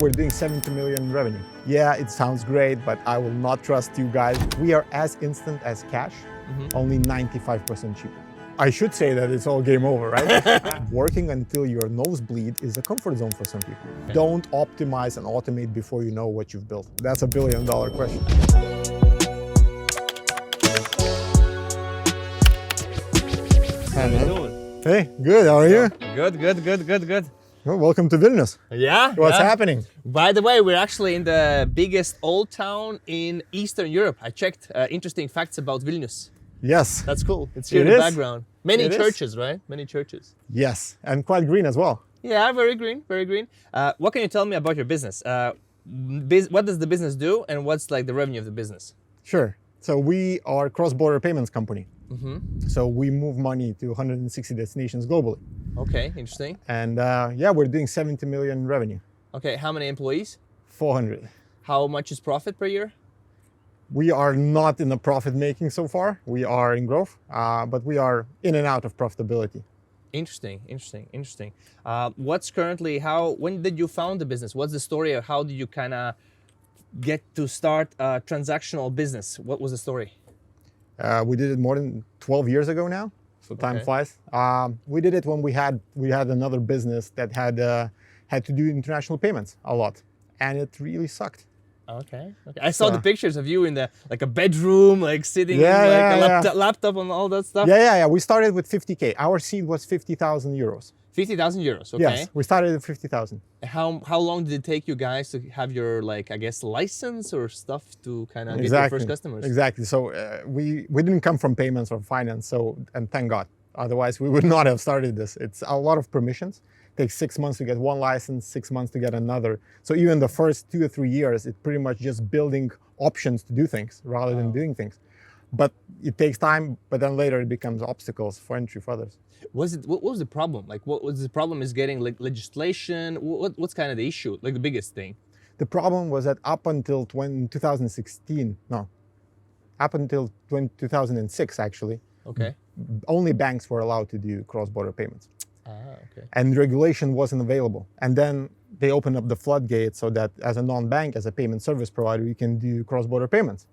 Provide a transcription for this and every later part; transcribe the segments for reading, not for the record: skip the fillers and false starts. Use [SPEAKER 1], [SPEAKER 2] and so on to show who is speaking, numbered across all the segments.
[SPEAKER 1] We're doing 70 million revenue. Yeah, it sounds great, but I will not trust you guys. We are as instant as cash, only 95% cheaper. I should say that it's all game over, right? Working until your nose bleed is a comfort zone for some people.
[SPEAKER 2] Okay.
[SPEAKER 1] Don't optimize and automate before you know what you've built. That's $1 billion question.
[SPEAKER 2] How you doing?
[SPEAKER 1] Hey, good, how are you?
[SPEAKER 2] Good.
[SPEAKER 1] Well, welcome to Vilnius.
[SPEAKER 2] Yeah.
[SPEAKER 1] What's happening?
[SPEAKER 2] By the way, we're actually in the biggest old town in Eastern Europe. I checked interesting facts about Vilnius.
[SPEAKER 1] Yes.
[SPEAKER 2] That's cool. It's here
[SPEAKER 1] It
[SPEAKER 2] in the
[SPEAKER 1] is.
[SPEAKER 2] background. Many
[SPEAKER 1] It is.
[SPEAKER 2] churches, right? Many churches.
[SPEAKER 1] Yes, and quite green as well.
[SPEAKER 2] Yeah, very green, very green. What can you tell me about your business? What does the business do, and what's like the revenue of the business?
[SPEAKER 1] Sure. So we are a cross-border payments company. So we move money to 160 destinations globally.
[SPEAKER 2] Okay, interesting.
[SPEAKER 1] And yeah, we're doing 70 million revenue,
[SPEAKER 2] Okay, how many employees?
[SPEAKER 1] 400.
[SPEAKER 2] How much is profit per year?
[SPEAKER 1] We are not in the profit making so far. We are in growth, but we are in and out of profitability.
[SPEAKER 2] Interesting. What's currently, when did you found the business? What's the story of how did you kind of get to start a transactional business? What was the story?
[SPEAKER 1] We did it more than 12 years ago now, so time
[SPEAKER 2] Okay.
[SPEAKER 1] flies. We did it when we had another business that had to do international payments a lot, and it really sucked.
[SPEAKER 2] Okay. I saw the pictures of you in like a bedroom, like sitting
[SPEAKER 1] Yeah,
[SPEAKER 2] in
[SPEAKER 1] yeah,
[SPEAKER 2] like a laptop and all that stuff.
[SPEAKER 1] Yeah. We started with 50K. Our seed was 50,000 euros.
[SPEAKER 2] 50,000 euros. Okay.
[SPEAKER 1] Yes, we started at 50,000.
[SPEAKER 2] How long did it take you guys to have your license or stuff to kind of get your first customers?
[SPEAKER 1] Exactly. So we didn't come from payments or finance. And thank God. Otherwise, we would not have started this. It's a lot of permissions. It takes 6 months to get one license, 6 months to get another. So even the first 2 or 3 years, it's pretty much just building options to do things rather than doing things. But it takes time. But then later it becomes obstacles for entry for others.
[SPEAKER 2] What was the problem? Like, what was the problem? Is getting legislation? What's kind of the issue? Like the biggest thing?
[SPEAKER 1] The problem was that up until 2006 actually,
[SPEAKER 2] Okay.
[SPEAKER 1] only banks were allowed to do cross-border payments.
[SPEAKER 2] Okay.
[SPEAKER 1] And regulation wasn't available. And then they opened up the floodgates so that as a non-bank, as a payment service provider, you can do cross-border payments.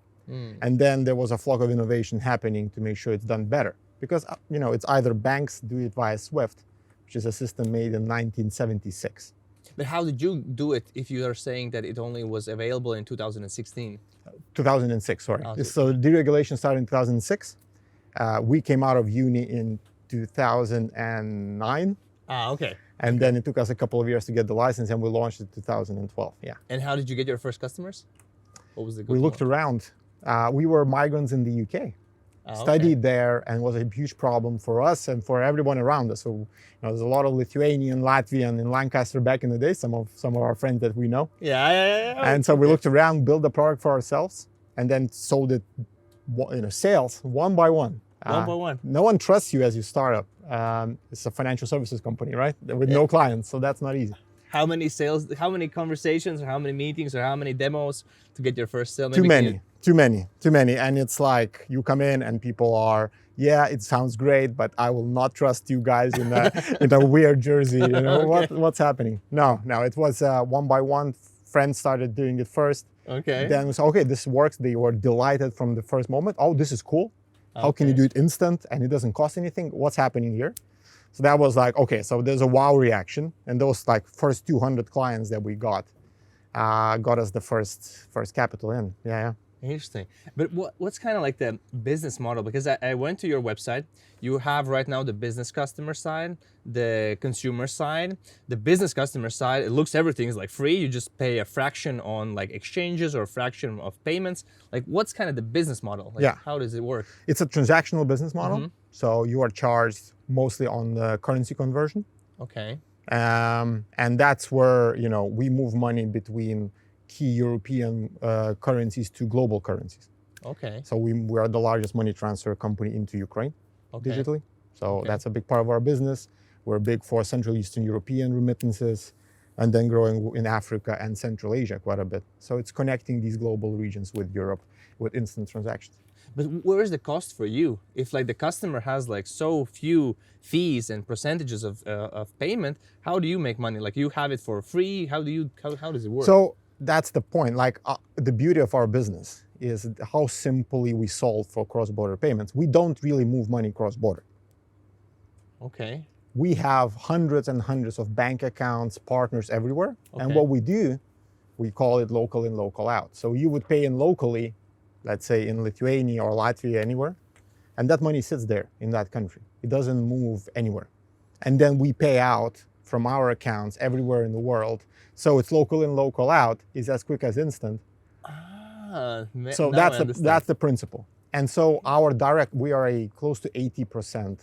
[SPEAKER 1] And then there was a flock of innovation happening to make sure it's done better. Because it's either banks do it via SWIFT, which is a system made in 1976.
[SPEAKER 2] But how did you do it if you are saying that it only was available in 2016?
[SPEAKER 1] 2006, sorry.
[SPEAKER 2] Okay.
[SPEAKER 1] So deregulation started in 2006. We came out of uni in 2009.
[SPEAKER 2] Okay.
[SPEAKER 1] And then it took us a couple of years to get the license, and we launched it in 2012. Yeah.
[SPEAKER 2] And how did you get your first customers? What was the
[SPEAKER 1] We looked around. We were migrants in the UK. Studied there, and was a huge problem for us and for everyone around us. So there's a lot of Lithuanian, Latvian in Lancaster back in the day, some of our friends that we know.
[SPEAKER 2] Yeah.
[SPEAKER 1] And so we looked around, built the product for ourselves, and then sold it, sales one by one.
[SPEAKER 2] One by one.
[SPEAKER 1] No one trusts you as you start up. It's a financial services company, right? With no clients, so that's not easy.
[SPEAKER 2] How many sales, how many conversations, or how many meetings, or how many demos to get your first sale?
[SPEAKER 1] Too many. And it's like you come in and people are, yeah, it sounds great, but I will not trust you guys in a weird jersey.
[SPEAKER 2] Okay.
[SPEAKER 1] What's happening? No, it was one by one. Friends started doing it first.
[SPEAKER 2] Okay.
[SPEAKER 1] Then we said, okay, this works. They were delighted from the first moment. Oh, this is cool. How can you do it instant and it doesn't cost anything? What's happening here? So that was like, okay, so there's a wow reaction. And those first 200 clients that we got us the first capital in. Yeah.
[SPEAKER 2] Interesting. But what's kind of like the business model? Because I went to your website. You have right now the business customer side, the consumer side. The business customer side, it looks everything is like free. You just pay a fraction on like exchanges or a fraction of payments. Like what's kind of the business model? Like, how does it work?
[SPEAKER 1] It's a transactional business model. So you are charged mostly on the currency conversion.
[SPEAKER 2] Okay.
[SPEAKER 1] And that's where, we move money between key European currencies to global currencies.
[SPEAKER 2] Okay.
[SPEAKER 1] So we are the largest money transfer company into Ukraine digitally. So that's a big part of our business. We're big for Central Eastern European remittances, and then growing in Africa and Central Asia quite a bit. So it's connecting these global regions with Europe with instant transactions.
[SPEAKER 2] But where is the cost for you? If like the customer has like so few fees and percentages of payment, how do you make money? Like you have it for free? How does it work?
[SPEAKER 1] So that's the point. Like the beauty of our business is how simply we solve for cross-border payments. We don't really move money cross-border.
[SPEAKER 2] Okay.
[SPEAKER 1] We have hundreds and hundreds of bank accounts, partners everywhere.
[SPEAKER 2] Okay.
[SPEAKER 1] And what we do, we call it local in, local out. So you would pay in locally, let's say in Lithuania or Latvia, anywhere, and that money sits there in that country. It doesn't move anywhere. And then we pay out from our accounts everywhere in the world. So it's local in, local out is as quick as instant. So that's the principle. And so our direct, we are a close to 80%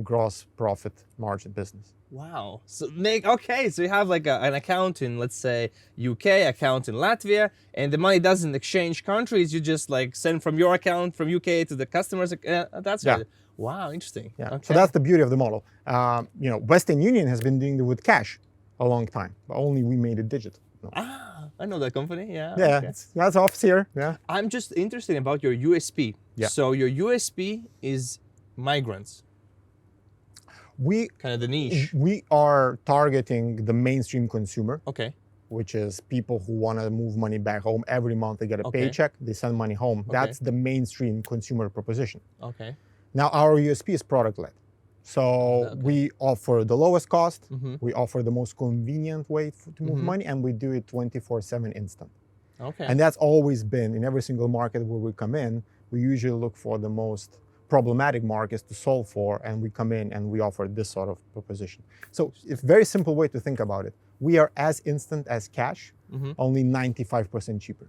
[SPEAKER 1] gross profit margin business.
[SPEAKER 2] Wow. So so you have like an account in, let's say, UK, account in Latvia, and the money doesn't exchange countries. You just like send from your account from UK to the customers. That's right. Wow, interesting.
[SPEAKER 1] Yeah.
[SPEAKER 2] Okay.
[SPEAKER 1] So that's the beauty of the model. Western Union has been doing it with cash a long time, but only we made it digital. No.
[SPEAKER 2] I know that company. Yeah.
[SPEAKER 1] Yeah.
[SPEAKER 2] Okay.
[SPEAKER 1] That's office here. Yeah.
[SPEAKER 2] I'm just interested about your USP.
[SPEAKER 1] Yeah.
[SPEAKER 2] So your USP is migrants.
[SPEAKER 1] We
[SPEAKER 2] kind of the niche.
[SPEAKER 1] We are targeting the mainstream consumer.
[SPEAKER 2] Okay.
[SPEAKER 1] Which is people who want to move money back home every month. They get a paycheck, they send money home. That's the mainstream consumer proposition.
[SPEAKER 2] Okay.
[SPEAKER 1] Now our USP is product led. So we offer the lowest cost, we offer the most convenient way to move money, and we do it 24/7 instant.
[SPEAKER 2] Okay.
[SPEAKER 1] And that's always been in every single market where we come in. We usually look for the most problematic markets to solve for, and we come in and we offer this sort of proposition. So it's a very simple way to think about it. We are as instant as cash, only 95% cheaper.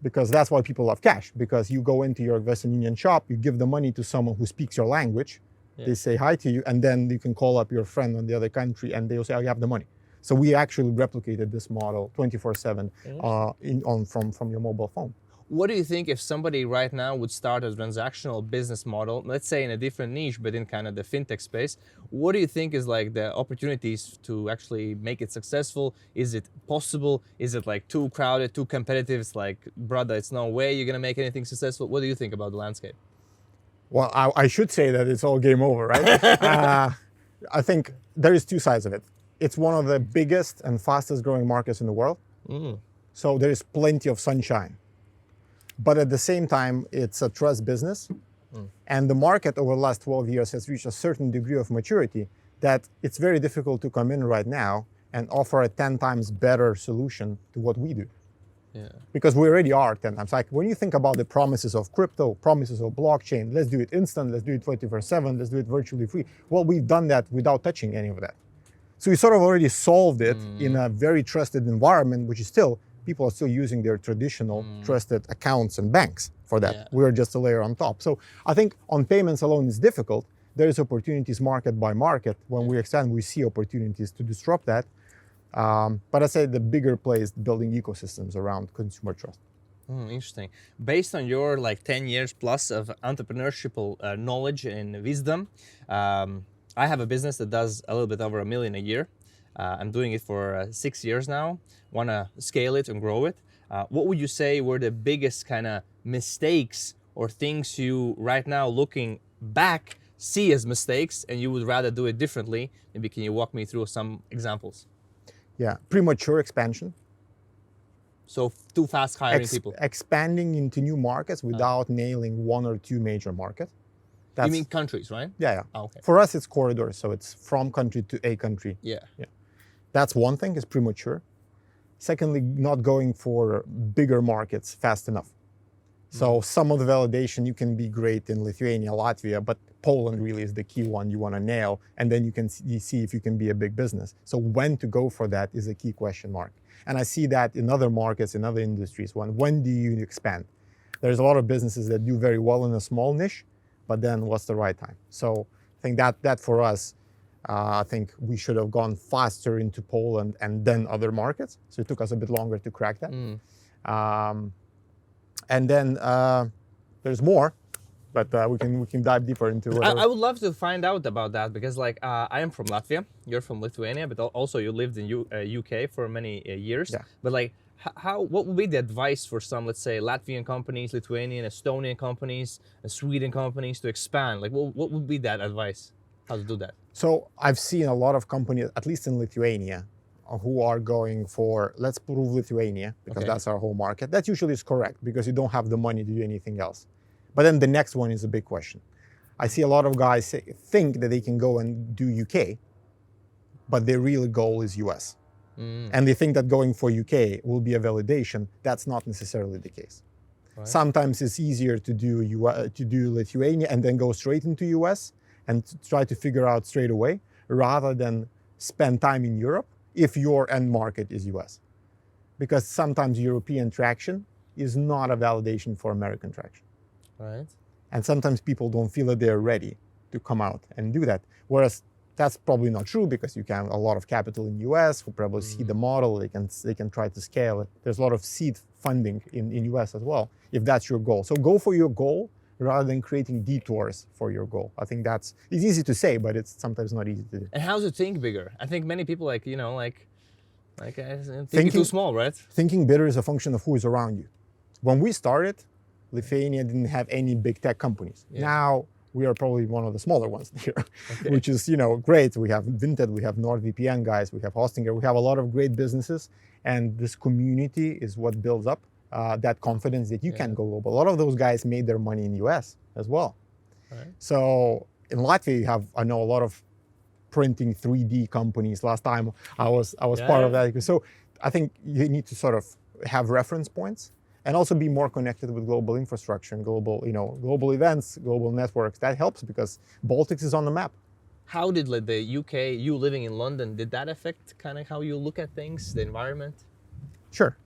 [SPEAKER 1] Because that's why people love cash, because you go into your Western Union shop, you give the money to someone who speaks your language, they say hi to you, and then you can call up your friend in the other country and they'll say, oh, you have the money. So we actually replicated this model 24/7 from your mobile phone.
[SPEAKER 2] What do you think if somebody right now would start a transactional business model, let's say in a different niche, but in kind of the fintech space? What do you think is like the opportunities to actually make it successful? Is it possible? Is it like too crowded, too competitive? It's like, brother, it's no way you're going to make anything successful. What do you think about the landscape?
[SPEAKER 1] Well, I should say that it's all game over, right? I think there is two sides of it. It's one of the biggest and fastest growing markets in the world. So there is plenty of sunshine. But at the same time, it's a trust business. And the market over the last 12 years has reached a certain degree of maturity that it's very difficult to come in right now and offer a 10 times better solution to what we do.
[SPEAKER 2] Yeah.
[SPEAKER 1] Because we already are 10 times. Like when you think about the promises of crypto, promises of blockchain, let's do it instant, let's do it 24/7, let's do it virtually free. Well, we've done that without touching any of that. So we sort of already solved it in a very trusted environment, which is still, people are still using their traditional trusted accounts and banks for that.
[SPEAKER 2] Yeah.
[SPEAKER 1] We're just a layer on top. So I think on payments alone it's difficult. There is opportunities market by market. When we extend, we see opportunities to disrupt that. But I say the bigger play is building ecosystems around consumer trust.
[SPEAKER 2] Interesting. Based on your like 10 years plus of entrepreneurship knowledge and wisdom, I have a business that does a little bit over $1 million a year. I'm doing it for 6 years now. Want to scale it and grow it. What would you say were the biggest kind of mistakes or things you right now looking back see as mistakes and you would rather do it differently? Maybe can you walk me through some examples?
[SPEAKER 1] Yeah, premature expansion.
[SPEAKER 2] So too fast hiring people.
[SPEAKER 1] Expanding into new markets without nailing one or two major markets.
[SPEAKER 2] You mean countries, right?
[SPEAKER 1] Yeah.
[SPEAKER 2] Oh, okay.
[SPEAKER 1] For us, it's corridors, so it's from country to a country.
[SPEAKER 2] Yeah.
[SPEAKER 1] That's one thing, is premature. Secondly, not going for bigger markets fast enough. So some of the validation, you can be great in Lithuania, Latvia, but Poland really is the key one you want to nail, and then you can see if you can be a big business. So when to go for that is a key question mark. And I see that in other markets, in other industries. When do you expand? There's a lot of businesses that do very well in a small niche, but then what's the right time? So I think that for us, I think we should have gone faster into Poland and then other markets. So it took us a bit longer to crack that. And then there's more. but we can dive deeper into whatever.
[SPEAKER 2] I would love to find out about that because like I am from Latvia, you're from Lithuania, but also you lived in UK for many years.
[SPEAKER 1] Yeah.
[SPEAKER 2] But like what would be the advice for some, let's say, Latvian companies, Lithuanian, Estonian companies, Sweden companies to expand? Like what would be that advice? How to do that?
[SPEAKER 1] So I've seen a lot of companies, at least in Lithuania, who are going for, let's prove Lithuania, because that's our whole market. That usually is correct because you don't have the money to do anything else. But then the next one is a big question. I see a lot of guys think that they can go and do UK, but their real goal is US. And they think that going for UK will be a validation. That's not necessarily the case. Right. Sometimes it's easier to do Lithuania and then go straight into US and try to figure out straight away, rather than spend time in Europe if your end market is US. Because sometimes European traction is not a validation for American traction.
[SPEAKER 2] Right.
[SPEAKER 1] And sometimes people don't feel that they're ready to come out and do that. Whereas that's probably not true, because you can a lot of capital in US who probably see the model, they can try to scale it. There's a lot of seed funding in US as well, if that's your goal. So go for your goal rather than creating detours for your goal. I think it's easy to say, but it's sometimes not easy to do.
[SPEAKER 2] And how to think bigger? I think many people thinking too small, right?
[SPEAKER 1] Thinking bigger is a function of who is around you. When we started, Lithuania didn't have any big tech companies. Yeah. Now we are probably one of the smaller ones here, which is great. We have Vinted, we have NordVPN guys, we have Hostinger, we have a lot of great businesses, and this community is what builds up that confidence that you can go global. A lot of those guys made their money in US as well. Right. So in Latvia, I know a lot of printing 3D companies. Last time I was part of that. So I think you need to sort of have reference points and also be more connected with global infrastructure and global events, global networks. That helps because Baltics is on the map.
[SPEAKER 2] How did the UK, you living in London, did that affect kind of how you look at things, the environment?
[SPEAKER 1] Sure.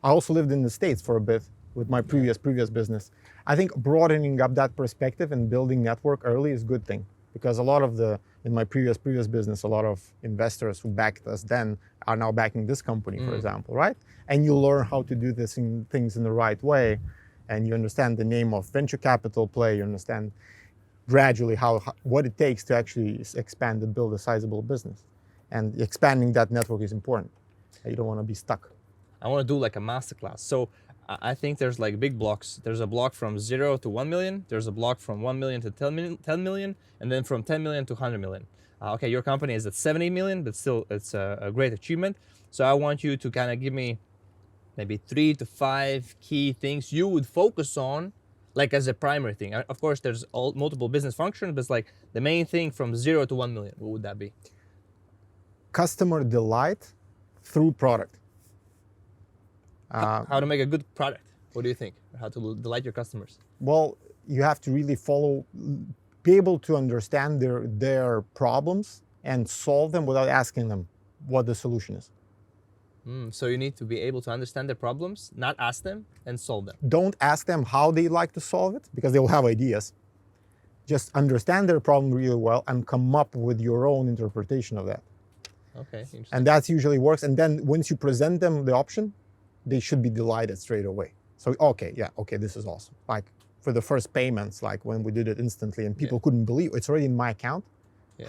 [SPEAKER 1] I also lived in the States for a bit with my previous business. I think broadening up that perspective and building network early is a good thing, because a lot of in my previous business, a lot of investors who backed us then are now backing this company, for example, right? And you learn how to do things in the right way, and you understand the name of venture capital play, you understand gradually what it takes to actually expand and build a sizable business. And expanding that network is important. You don't want to be stuck.
[SPEAKER 2] I want to do like a masterclass. So I think there's like big blocks. There's a block from 0 to 1 million. There's a block from 1 million to 10 million, and then from 10 million to 100 million. Okay, your company is at 70 million, but still it's a great achievement. So I want you to kind of give me maybe 3 to 5 key things you would focus on, like as a primary thing. Of course, there's multiple business functions, but it's like the main thing from 0 to 1 million. What would that be?
[SPEAKER 1] Customer delight through product.
[SPEAKER 2] How to make a good product? What do you think? How to delight your customers?
[SPEAKER 1] Well, you have to really be able to understand their problems and solve them without asking them what the solution is.
[SPEAKER 2] So you need to be able to understand their problems, not ask them, and solve them.
[SPEAKER 1] Don't ask them how they like to solve it, because they will have ideas. Just understand their problem really well and come up with your own interpretation of that.
[SPEAKER 2] Okay, interesting.
[SPEAKER 1] And that usually works. And then once you present them the option, they should be delighted straight away. So, okay, this is awesome. Like for the first payments, like when we did it instantly and people couldn't believe it's already in my account. Yeah.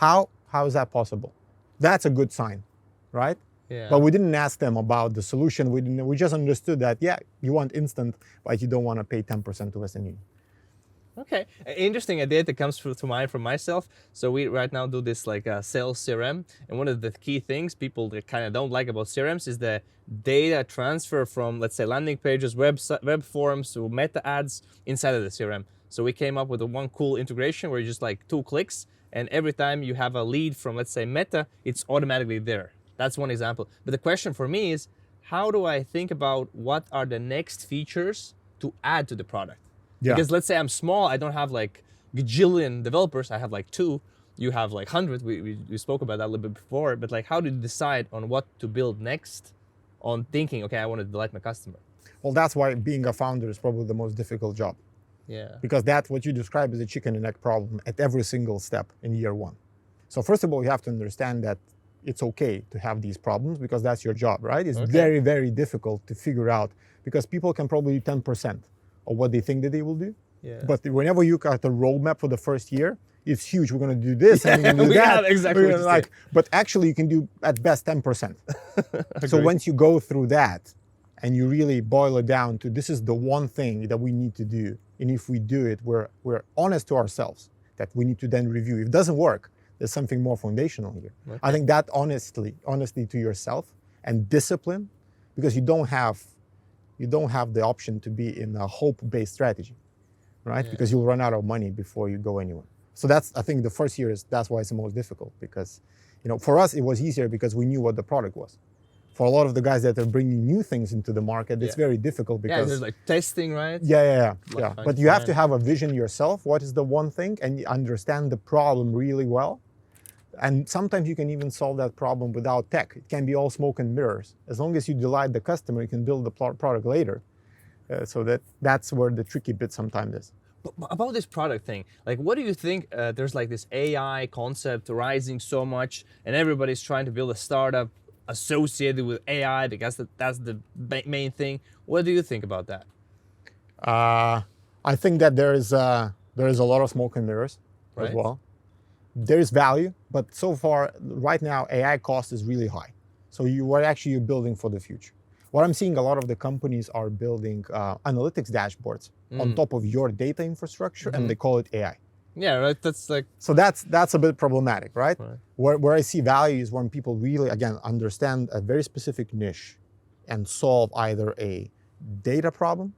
[SPEAKER 1] How is that possible? That's a good sign, right? Yeah. But we didn't ask them about the solution. We just understood that, you want instant, but you don't want to pay 10% to Western Union.
[SPEAKER 2] Okay, interesting idea that comes to mind from myself. So we right now do this like sales CRM, and one of the key things people that kind of don't like about CRMs is the data transfer from, let's say, landing pages, web forms to meta ads inside of the CRM. So we came up with one cool integration where you just like 2 clicks, and every time you have a lead from, let's say, Meta, it's automatically there. That's one example. But the question for me is, how do I think about what are the next features to add to the product? Yeah. Because let's say I'm small, I don't have like gajillion developers, I have like 2, you have like 100, we spoke about that a little bit before, but like how do you decide on what to build next on thinking, okay, I want to delight my customer?
[SPEAKER 1] Well, that's why being a founder is probably the most difficult job.
[SPEAKER 2] Yeah.
[SPEAKER 1] Because that's what you describe as a chicken and egg problem at every single step in year 1. So first of all, you have to understand that it's okay to have these problems because that's your job, right? It's very, very difficult to figure out because people can probably do 10% of what they think that they will do.
[SPEAKER 2] Yeah.
[SPEAKER 1] But whenever you got the roadmap for the first year, it's huge. We're going to do this and we're going to do
[SPEAKER 2] we
[SPEAKER 1] that.
[SPEAKER 2] have exactly
[SPEAKER 1] We're
[SPEAKER 2] what
[SPEAKER 1] gonna
[SPEAKER 2] you said.
[SPEAKER 1] but actually, you can do at best 10%. So
[SPEAKER 2] Agreed.
[SPEAKER 1] once you go through that and you really boil it down to this is the one thing that we need to do, and if we do it, we're honest to ourselves that we need to then review. If it doesn't work, there's something more foundational here.
[SPEAKER 2] Okay.
[SPEAKER 1] I think that honesty to yourself and discipline, because you don't have the option to be in a hope-based strategy, right?
[SPEAKER 2] Yeah.
[SPEAKER 1] Because you'll run out of money before you go anywhere. So I think the first year that's why it's the most difficult, because for us it was easier because we knew what the product was. For a lot of the guys that are bringing new things into the market, it's very difficult because
[SPEAKER 2] there's like testing, right?
[SPEAKER 1] yeah.
[SPEAKER 2] Like
[SPEAKER 1] But you have to have a vision yourself. What is the one thing, and you understand the problem really well. And sometimes you can even solve that problem without tech. It can be all smoke and mirrors. As long as you delight the customer, you can build the product later. So that's where the tricky bit sometimes is.
[SPEAKER 2] But about this product thing, like, what do you think? There's like this AI concept rising so much, and everybody's trying to build a startup associated with AI because that's the main thing. What do you think about that?
[SPEAKER 1] I think that there is a lot of smoke and mirrors as well. There is value, but so far, right now, AI cost is really high. So you're building for the future. What I'm seeing, a lot of the companies are building analytics dashboards on top of your data infrastructure, and they call it AI.
[SPEAKER 2] Yeah, right. That's like.
[SPEAKER 1] So that's a bit problematic, right? Where I see value is when people really, again, understand a very specific niche and solve either a data problem,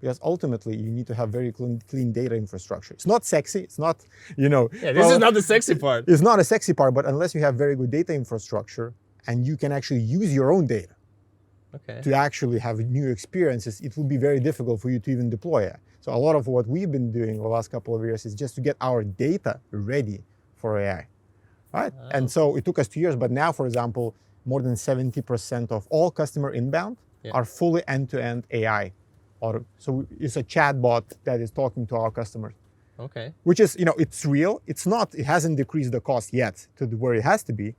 [SPEAKER 1] because ultimately you need to have very clean data infrastructure. It's not sexy. It's not,
[SPEAKER 2] Yeah, this is not the sexy part.
[SPEAKER 1] It's not a sexy part, but unless you have very good data infrastructure and you can actually use your own data to actually have new experiences, it will be very difficult for you to even deploy it. So a lot of what we've been doing over the last couple of years is just to get our data ready for AI, right? And so it took us 2 years, but now, for example, more than 70% of all customer inbound are fully end-to-end AI. So it's a chatbot that is talking to our customers.
[SPEAKER 2] Okay.
[SPEAKER 1] Which is, it's real. It hasn't decreased the cost yet to where it has to be,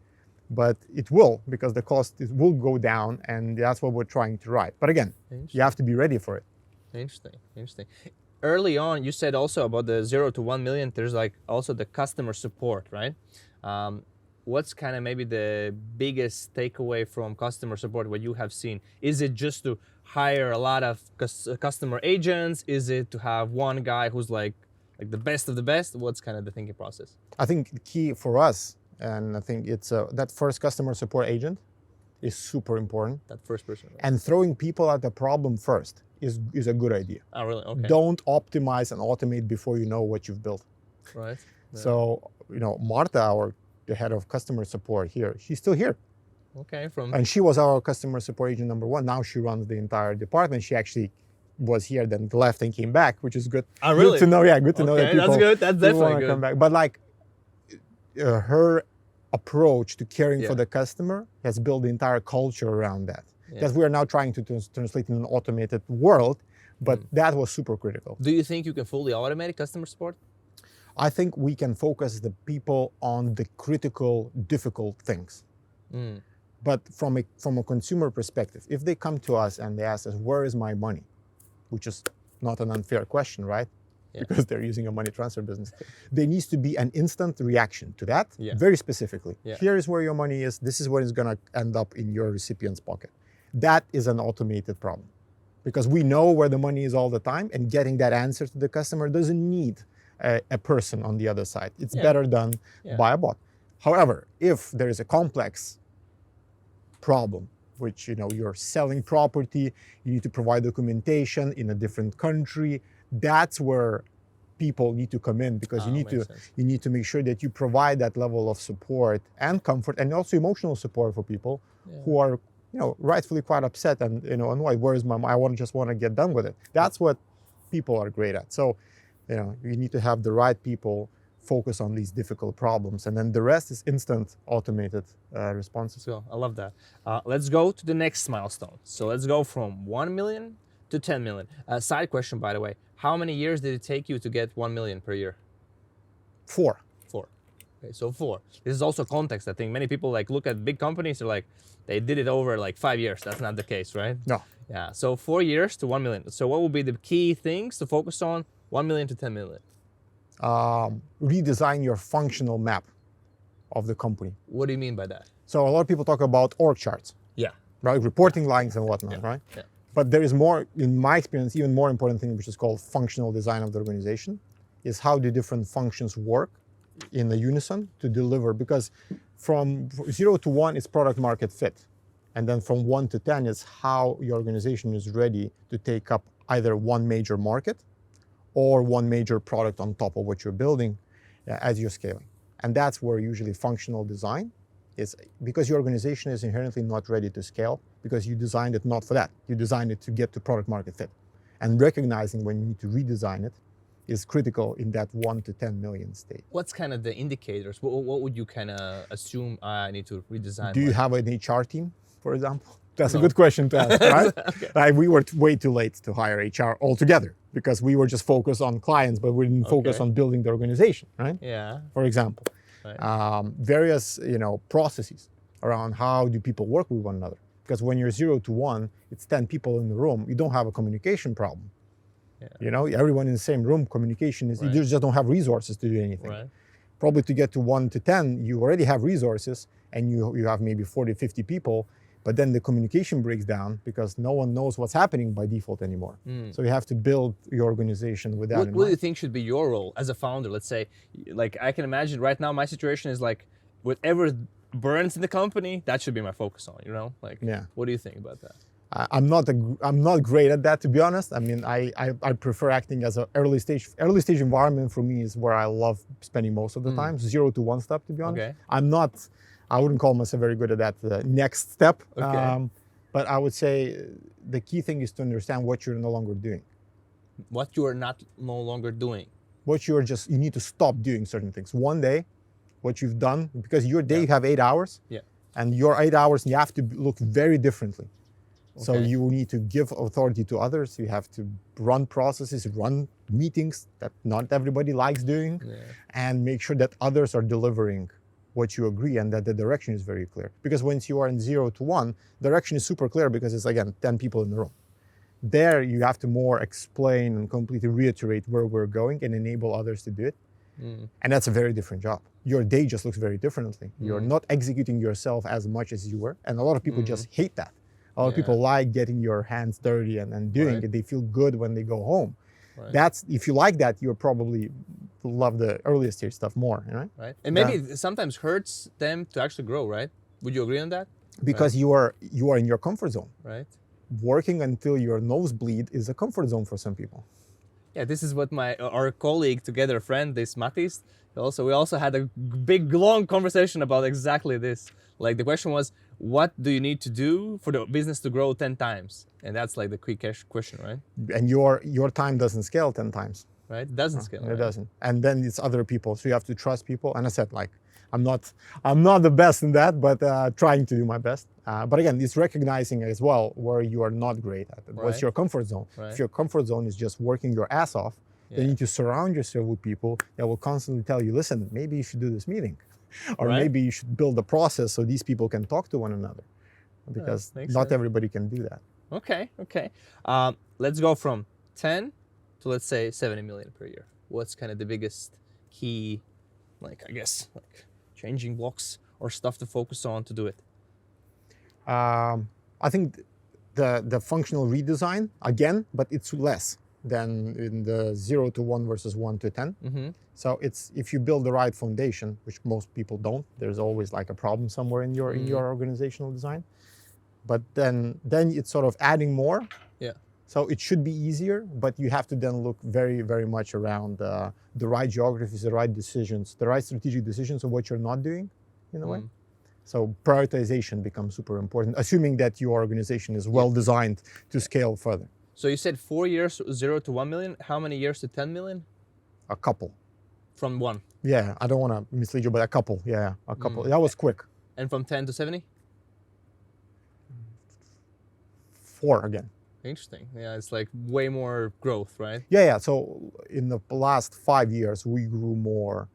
[SPEAKER 1] but it will, because the cost will go down, and that's what we're trying to write. But again, you have to be ready for it.
[SPEAKER 2] Interesting. Early on, you said also about the 0 to 1 million, there's like also the customer support, right? What's kind of maybe the biggest takeaway from customer support, what you have seen? Is it just to hire a lot of customer agents? Is it to have one guy who's like the best of the best? What's kind of the thinking process?
[SPEAKER 1] I think the key for us, and I think it's that first customer support agent is super important.
[SPEAKER 2] That first person. Right?
[SPEAKER 1] And throwing people at the problem first is a good idea.
[SPEAKER 2] Oh, really? Okay.
[SPEAKER 1] Don't optimize and automate before you know what you've built.
[SPEAKER 2] Right. Yeah.
[SPEAKER 1] So, Marta, the head of customer support here, she's still here.
[SPEAKER 2] Okay.
[SPEAKER 1] And she was our customer support agent number 1. Now she runs the entire department. She actually was here, then left and came back, which is good.
[SPEAKER 2] Oh, really?
[SPEAKER 1] Good to know. Yeah, good to know that people
[SPEAKER 2] that's good. That's definitely good.
[SPEAKER 1] Come back. But her approach to caring for the customer has built the entire culture around that. That we are now trying to translate in an automated world, but that was super critical.
[SPEAKER 2] Do you think you can fully automate customer support?
[SPEAKER 1] I think we can focus the people on the critical, difficult things. But from a consumer perspective, if they come to us and they ask us, where is my money? Which is not an unfair question, right? Because they're using a money transfer business. There needs to be an instant reaction to that, very specifically. Here is where your money is. This is where it's going to end up in your recipient's pocket. That is an automated problem, because we know where the money is all the time, and getting that answer to the customer doesn't need a person on the other side. It's better done by a bot. However, if there is a complex problem, which you're selling property, you need to provide documentation in a different country, that's where people need to come in, because you need to make sure that you provide that level of support and comfort, and also emotional support for people who are rightfully quite upset and annoyed. Where's my money? I just want to get done with it. That's what people are great at. So you need to have the right people focus on these difficult problems, and then the rest is instant automated responses.
[SPEAKER 2] So I love that. Let's go to the next milestone. So let's go from 1 million to 10 million. Side question, by the way, how many years did it take you to get 1 million per year?
[SPEAKER 1] 4.
[SPEAKER 2] Okay, so 4. This is also context. I think many people look at big companies, they're like, they did it over 5 years. That's not the case, right?
[SPEAKER 1] No.
[SPEAKER 2] Yeah, so 4 years to 1 million. So what would be the key things to focus on 1 million to 10 million.
[SPEAKER 1] Redesign your functional map of the company.
[SPEAKER 2] What do you mean by that?
[SPEAKER 1] So a lot of people talk about org charts,
[SPEAKER 2] Yeah.
[SPEAKER 1] right? Reporting lines and whatnot, right?
[SPEAKER 2] Yeah.
[SPEAKER 1] But there is more, in my experience, even more important thing, which is called functional design of the organization, is how do different functions work in the unison to deliver, because from 0 to 1 is product market fit. And then from 1 to 10 is how your organization is ready to take up either one major market or one major product on top of what you're building as you're scaling. And that's where usually functional design is, because your organization is inherently not ready to scale because you designed it not for that. You designed it to get to product market fit. And recognizing when you need to redesign it is critical in that 1 to 10 million state.
[SPEAKER 2] What's kind of the indicators? What would you kind of assume I need to redesign?
[SPEAKER 1] Do you have an HR team, for example? That's
[SPEAKER 2] No.
[SPEAKER 1] a good question to ask, right?
[SPEAKER 2] Okay.
[SPEAKER 1] We were way too late to hire HR altogether because we were just focused on clients, but we didn't focus
[SPEAKER 2] Okay.
[SPEAKER 1] on building the organization, right?
[SPEAKER 2] Yeah.
[SPEAKER 1] For example,
[SPEAKER 2] Right.
[SPEAKER 1] various processes around how do people work with one another. Because when you're 0 to 1, it's 10 people in the room. You don't have a communication problem.
[SPEAKER 2] Yeah.
[SPEAKER 1] Everyone in the same room, communication is,
[SPEAKER 2] Right.
[SPEAKER 1] you just don't have resources to do anything.
[SPEAKER 2] Right.
[SPEAKER 1] Probably to get to 1 to 10, you already have resources and you have maybe 40, 50 people, but then the communication breaks down because no one knows what's happening by default anymore. So you have to build your organization with that in
[SPEAKER 2] What do you
[SPEAKER 1] mind.
[SPEAKER 2] think should be your role as a founder? Let's say, like I can imagine right now, my situation is like, whatever burns in the company, that should be my focus on. Like,
[SPEAKER 1] Yeah.
[SPEAKER 2] What do you think about that?
[SPEAKER 1] I'm not great at that, to be honest. I mean, I prefer acting as an early stage environment. For me is where I love spending most of the time. 0 to 1 step, to be honest.
[SPEAKER 2] Okay.
[SPEAKER 1] I wouldn't call myself very good at that next step.
[SPEAKER 2] Okay.
[SPEAKER 1] But I would say the key thing is to understand what you're no longer doing.
[SPEAKER 2] What you are no longer doing.
[SPEAKER 1] You need to stop doing certain things. One day, what you've done, because your day
[SPEAKER 2] Yeah.
[SPEAKER 1] you have 8 hours,
[SPEAKER 2] Yeah.
[SPEAKER 1] and your 8 hours you have to look very differently. So
[SPEAKER 2] Okay.
[SPEAKER 1] you need to give authority to others. You have to run processes, run meetings that not everybody likes doing,
[SPEAKER 2] Yeah.
[SPEAKER 1] and make sure that others are delivering what you agree and that the direction is very clear. Because once you are in 0 to 1, direction is super clear because it's, again, 10 people in the room. There you have to more explain and completely reiterate where we're going and enable others to do it. And that's a very different job. Your day just looks very differently. You're not executing yourself as much as you were. And a lot of people just hate that. A lot of people like getting your hands dirty and doing
[SPEAKER 2] Right.
[SPEAKER 1] it. They feel good when they go home.
[SPEAKER 2] Right.
[SPEAKER 1] If you like that, you'll probably love the earliest stage stuff more, right?
[SPEAKER 2] Right. And maybe it sometimes hurts them to actually grow, right? Would you agree on that?
[SPEAKER 1] Because you are in your comfort zone.
[SPEAKER 2] Right.
[SPEAKER 1] Working until your nose bleed is a comfort zone for some people.
[SPEAKER 2] Yeah, this is what our colleague together, friend, this Matis, we also had a big long conversation about exactly this. Like the question was, what do you need to do for the business to grow 10 times? And that's like the quick question, right?
[SPEAKER 1] And your time doesn't scale 10 times.
[SPEAKER 2] Right? It doesn't scale.
[SPEAKER 1] It
[SPEAKER 2] Right?
[SPEAKER 1] doesn't. And then it's other people. So you have to trust people. And I said, like, I'm not the best in that, but trying to do my best. But again, it's recognizing as well where you are not great at it. What's
[SPEAKER 2] Right.
[SPEAKER 1] your comfort zone?
[SPEAKER 2] Right.
[SPEAKER 1] If your comfort zone is just working your ass off, then you need to surround yourself with people that will constantly tell you, listen, maybe you should do this meeting. Or
[SPEAKER 2] Right.
[SPEAKER 1] maybe you should build a process so these people can talk to one another. Because
[SPEAKER 2] makes
[SPEAKER 1] not
[SPEAKER 2] sense.
[SPEAKER 1] everybody can do that.
[SPEAKER 2] Okay. Let's go from 10 to, let's say, 70 million per year. What's kind of the biggest key, changing blocks or stuff to focus on to do it?
[SPEAKER 1] I think the functional redesign, again, but it's less than in the 0 to 1 versus 1 to 10. So it's, if you build the right foundation, which most people don't, there's always like a problem somewhere in your organizational design. But then it's sort of adding more.
[SPEAKER 2] Yeah.
[SPEAKER 1] So it should be easier, but you have to then look very, very much around the right geographies, the right decisions, the right strategic decisions of what you're not doing, in a way. So prioritization becomes super important, assuming that your organization is well designed to scale further.
[SPEAKER 2] So you said 4 years, 0 to 1 million. How many years to 10 million?
[SPEAKER 1] A couple.
[SPEAKER 2] From 1.
[SPEAKER 1] Yeah, I don't want to mislead you, but a couple. Yeah, a couple. That was quick.
[SPEAKER 2] And from 10 to 70?
[SPEAKER 1] 4 again.
[SPEAKER 2] Interesting. Yeah, it's like way more growth, right?
[SPEAKER 1] Yeah. So in the last 5 years, we grew more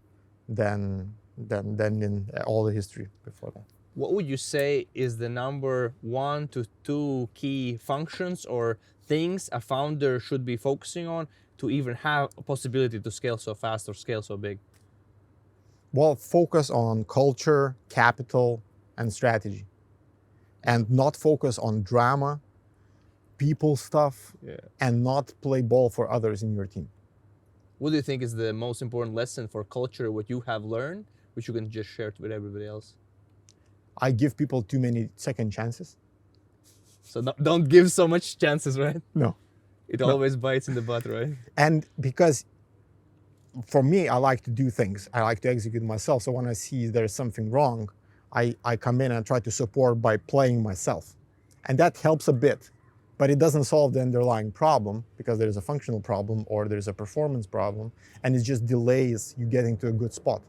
[SPEAKER 1] than in all the history before that.
[SPEAKER 2] What would you say is the number 1 to 2 key functions or things a founder should be focusing on to even have a possibility to scale so fast or scale so big?
[SPEAKER 1] Well, focus on culture, capital, and strategy, and not focus on drama, people stuff, and not play ball for others in your team.
[SPEAKER 2] What do you think is the most important lesson for culture, what you have learned, which you can just share with everybody else?
[SPEAKER 1] I give people too many second chances.
[SPEAKER 2] So don't give so much chances, right?
[SPEAKER 1] No.
[SPEAKER 2] It always bites in the butt, right?
[SPEAKER 1] And because for me, I like to do things. I like to execute myself. So when I see there's something wrong, I come in and try to support by playing myself. And that helps a bit, but it doesn't solve the underlying problem because there's a functional problem or there's a performance problem, and it just delays you getting to a good spot.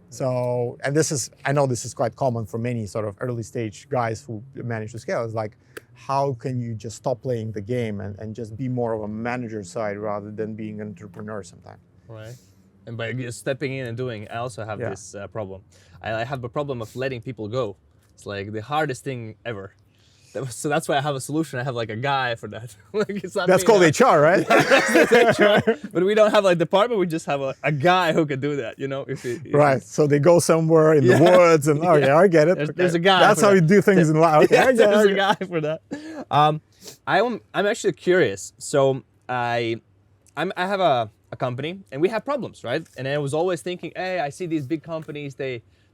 [SPEAKER 1] So, and I know this is quite common for many sort of early stage guys who manage to scale. It's like, how can you just stop playing the game and just be more of a manager side rather than being an entrepreneur sometimes?
[SPEAKER 2] Right. And by just stepping in and doing, I also have this problem. I have a problem of letting people go. It's like the hardest thing ever. So that's why I have a solution. I have like a guy for that. Like it's not
[SPEAKER 1] that's called HR, right?
[SPEAKER 2] That's HR. But we don't have like department. We just have a guy who can do that. You know, if
[SPEAKER 1] right. So they go somewhere in the woods, and I get it.
[SPEAKER 2] There's a guy.
[SPEAKER 1] That's how you do things in life. Okay,
[SPEAKER 2] there's a guy for that. I'm actually curious. So I have a company, and we have problems, right? And I was always thinking, hey, I see these big companies.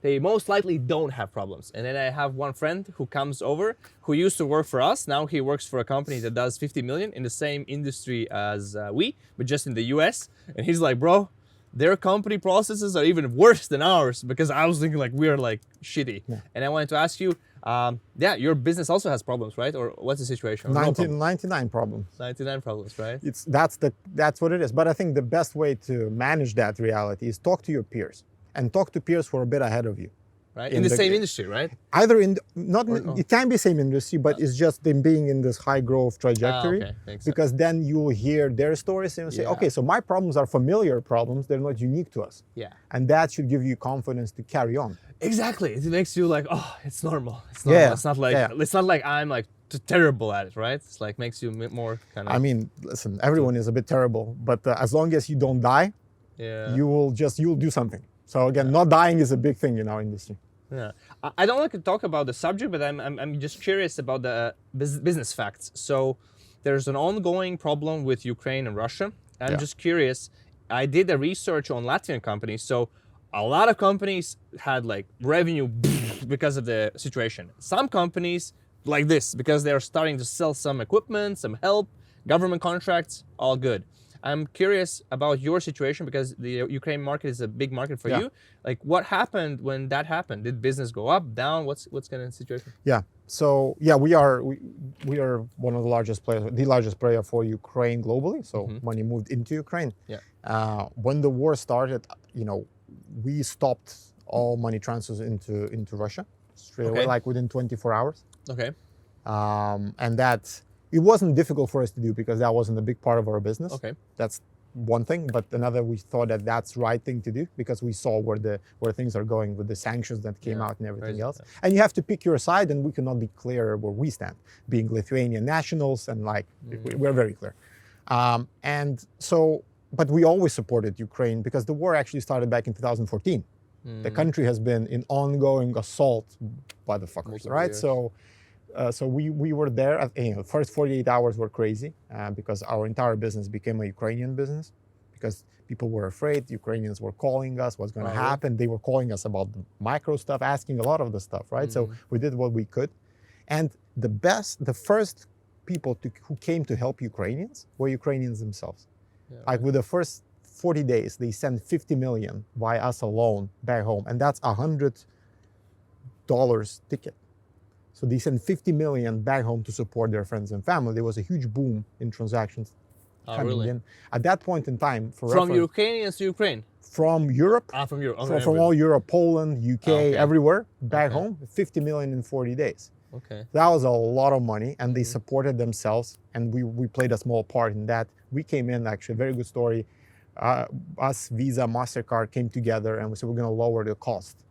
[SPEAKER 2] They most likely don't have problems. And then I have one friend who comes over who used to work for us. Now he works for a company that does 50 million in the same industry as we, but just in the US. And he's like, bro, their company processes are even worse than ours, because I was thinking like we're like shitty. Yeah. And I wanted to ask you, your business also has problems, right? Or what's the situation?
[SPEAKER 1] 99 problems.
[SPEAKER 2] 99 problems, right?
[SPEAKER 1] That's what it is. But I think the best way to manage that reality is talk to your peers. And talk to peers who are a bit ahead of you.
[SPEAKER 2] Right? In the same industry, right?
[SPEAKER 1] Either it can be same industry, but it's just them being in this high growth trajectory. Because then you will hear their stories and you'll say, okay, so my problems are familiar problems, they're not unique to us.
[SPEAKER 2] Yeah.
[SPEAKER 1] And that should give you confidence to carry on.
[SPEAKER 2] Exactly. It makes you like, oh, it's normal. It's normal. Yeah. It's not like I'm like terrible at it, right? It's like makes you more kind of.
[SPEAKER 1] I mean, listen, everyone is a bit terrible, but as long as you don't die, you'll do something. So again, not dying is a big thing in our industry.
[SPEAKER 2] Yeah, I don't like to talk about the subject, but I'm just curious about the business facts. So there's an ongoing problem with Ukraine and Russia. I'm just curious. I did a research on Latvian companies. So a lot of companies had like revenue because of the situation. Some companies like this because they're starting to sell some equipment, some help, government contracts, all good. I'm curious about your situation because the Ukraine market is a big market for you. Like, what happened when that happened? Did business go up, down? What's kind of the situation?
[SPEAKER 1] Yeah. So we are one of the largest player for Ukraine globally. So money moved into Ukraine.
[SPEAKER 2] Yeah.
[SPEAKER 1] When the war started, we stopped all money transfers into Russia straight away, like within 24 hours.
[SPEAKER 2] Okay.
[SPEAKER 1] And that. It wasn't difficult for us to do because that wasn't a big part of our business.
[SPEAKER 2] Okay.
[SPEAKER 1] That's one thing, but another, we thought that that's the right thing to do because we saw where things are going with the sanctions that came out and everything else. Yeah. And you have to pick your side, and we cannot be clear where we stand, being Lithuanian nationals, and we're very clear. But we always supported Ukraine because the war actually started back in 2014. The country has been in ongoing assault by the fuckers, right? So we were there. The first 48 hours were crazy because our entire business became a Ukrainian business because people were afraid. Ukrainians were calling us, what's going to happen. They were calling us about the micro stuff, asking a lot of the stuff, right? So we did what we could. And the first people who came to help Ukrainians were Ukrainians themselves. Yeah. Like with the first 40 days, they sent 50 million by us alone back home. And that's $100 ticket. So they sent 50 million back home to support their friends and family. There was a huge boom in transactions coming in. At that point in time,
[SPEAKER 2] from Ukrainians to Ukraine?
[SPEAKER 1] From Europe.
[SPEAKER 2] From Europe.
[SPEAKER 1] From all Europe, Poland, UK, everywhere, back home, 50 million in 40 days.
[SPEAKER 2] Okay.
[SPEAKER 1] That was a lot of money, and they supported themselves, and we played a small part in that. We came in, actually, a very good story. Us, Visa, Mastercard came together, and we said we're going to lower the cost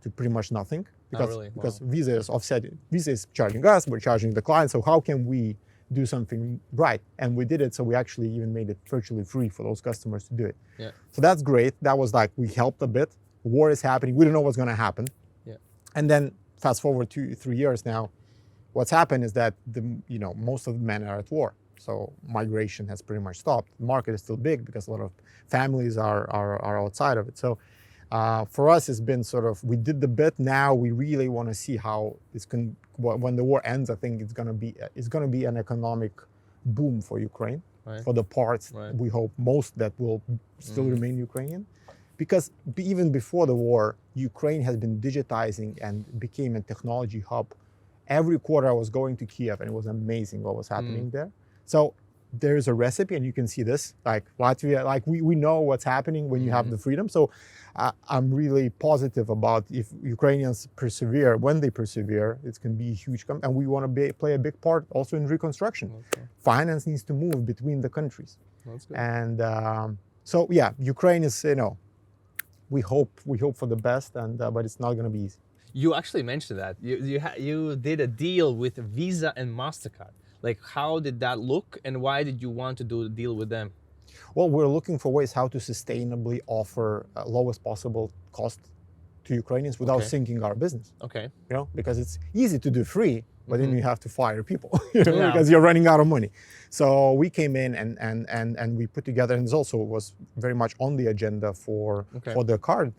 [SPEAKER 1] to pretty much nothing. Because Visa is offsetting. Visa is charging us, we're charging the client. So how can we do something right. And we did it. So we actually even made it virtually free for those customers to do it.
[SPEAKER 2] Yeah.
[SPEAKER 1] So that's great. That was like, we helped a bit. War is happening. We don't know what's going to happen.
[SPEAKER 2] Yeah.
[SPEAKER 1] And then fast forward 2-3 years now, what's happened is that most of the men are at war. So migration has pretty much stopped. The market is still big because a lot of families are outside of it. So for us, it's been sort of, we did the bit. Now we really want to see how when the war ends. I think it's going to be an economic boom for Ukraine,
[SPEAKER 2] right.
[SPEAKER 1] for the parts we hope most that will still remain Ukrainian, because even before the war, Ukraine has been digitizing and became a technology hub. Every quarter I was going to Kiev, and it was amazing what was happening there. So there's a recipe, and you can see this, like Latvia, like we know what's happening when you have the freedom. So I'm really positive about if Ukrainians persevere, when they persevere, it's going to be a huge, and we want to play a big part also in reconstruction. Okay. Finance needs to move between the countries.
[SPEAKER 2] That's good.
[SPEAKER 1] And so yeah, Ukraine is, we hope for the best, and but it's not going to be easy.
[SPEAKER 2] You actually mentioned that you did a deal with Visa and Mastercard. Like, how did that look, and why did you want to do a deal with them?
[SPEAKER 1] Well, we're looking for ways how to sustainably offer lowest possible cost to Ukrainians without sinking our business.
[SPEAKER 2] Okay.
[SPEAKER 1] Because it's easy to do free, but then you have to fire people, because you're running out of money. So we came in and we put together, and this also was very much on the agenda for the card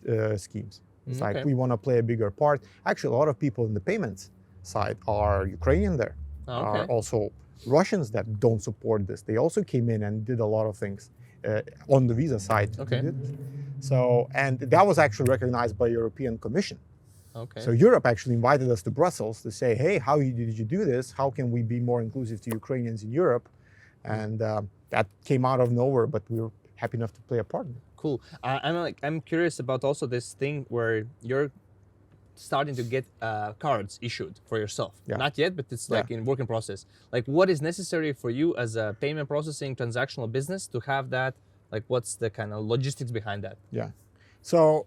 [SPEAKER 1] schemes. It's like we want to play a bigger part. Actually, a lot of people in the payments side are Ukrainian there. Are also Russians that don't support this. They also came in and did a lot of things on the Visa side. So, and that was actually recognized by European Commission. So Europe actually invited us to Brussels to say, hey, how did you do this? How can we be more inclusive to Ukrainians in Europe? And that came out of nowhere, but we were happy enough to play a part in it.
[SPEAKER 2] Cool. I'm curious about also this thing where you're starting to get cards issued for yourself. Not yet, but it's like in working process. Like, what is necessary for you as a payment processing transactional business to have that? Like, what's the kind of logistics behind that?
[SPEAKER 1] So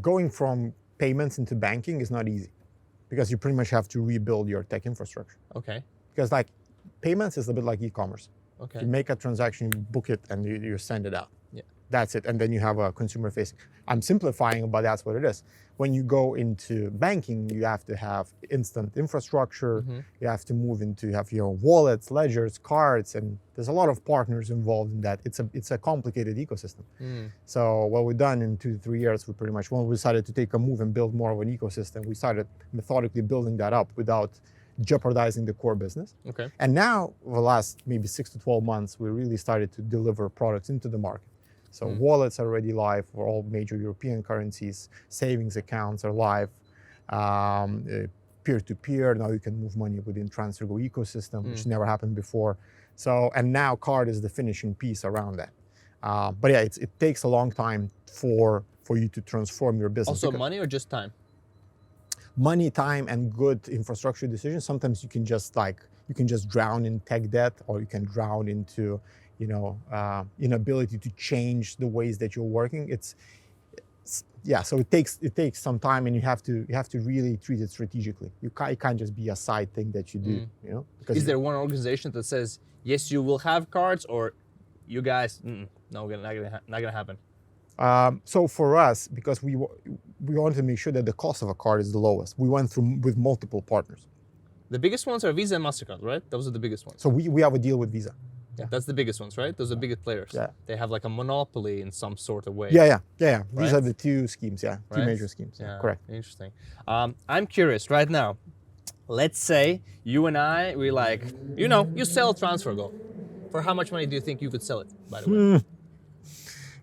[SPEAKER 1] going from payments into banking is not easy, because you pretty much have to rebuild your tech infrastructure. Because like payments is a bit like e-commerce. You make a transaction, you book it, and you send it out. That's it. And then you have a consumer facing. I'm simplifying, but that's what it is. When you go into banking, you have to have instant infrastructure. You have to move into, have your wallets, ledgers, cards, and there's a lot of partners involved in that. It's a complicated ecosystem. So what we've done in 2 to 3 years, we pretty much, when we decided to take a move and build more of an ecosystem, we started methodically building that up without jeopardizing the core business. And now, over the last maybe 6 to 12 months, we really started to deliver products into the market. So wallets are already live for all major European currencies. Savings accounts are live. Peer-to-peer, now you can move money within TransferGo ecosystem, which never happened before. So, and now card is the finishing piece around that. But yeah, it takes a long time for you to transform your business.
[SPEAKER 2] Also money or just time?
[SPEAKER 1] Money, time, and good infrastructure decisions. Sometimes you can just drown in tech debt, or you can drown into inability to change the ways that you're working. So it takes some time, and you have to really treat it strategically. It can't just be a side thing that you do. Because
[SPEAKER 2] is there one organization that says, yes, you will have cards, or you guys, no, not gonna happen?
[SPEAKER 1] So for us, because we wanted to make sure that the cost of a card is the lowest, we went through with multiple partners.
[SPEAKER 2] The biggest ones are Visa and Mastercard, right? Those are the biggest ones.
[SPEAKER 1] So we have a deal with Visa.
[SPEAKER 2] That's the biggest ones, right? Those are biggest players. They have like a monopoly in some sort of way.
[SPEAKER 1] Right? These are the two schemes, two major schemes. Correct.
[SPEAKER 2] Interesting. I'm curious right now. Let's say you and I, we like, you sell TransferGo. For how much money do you think you could sell it, by the way?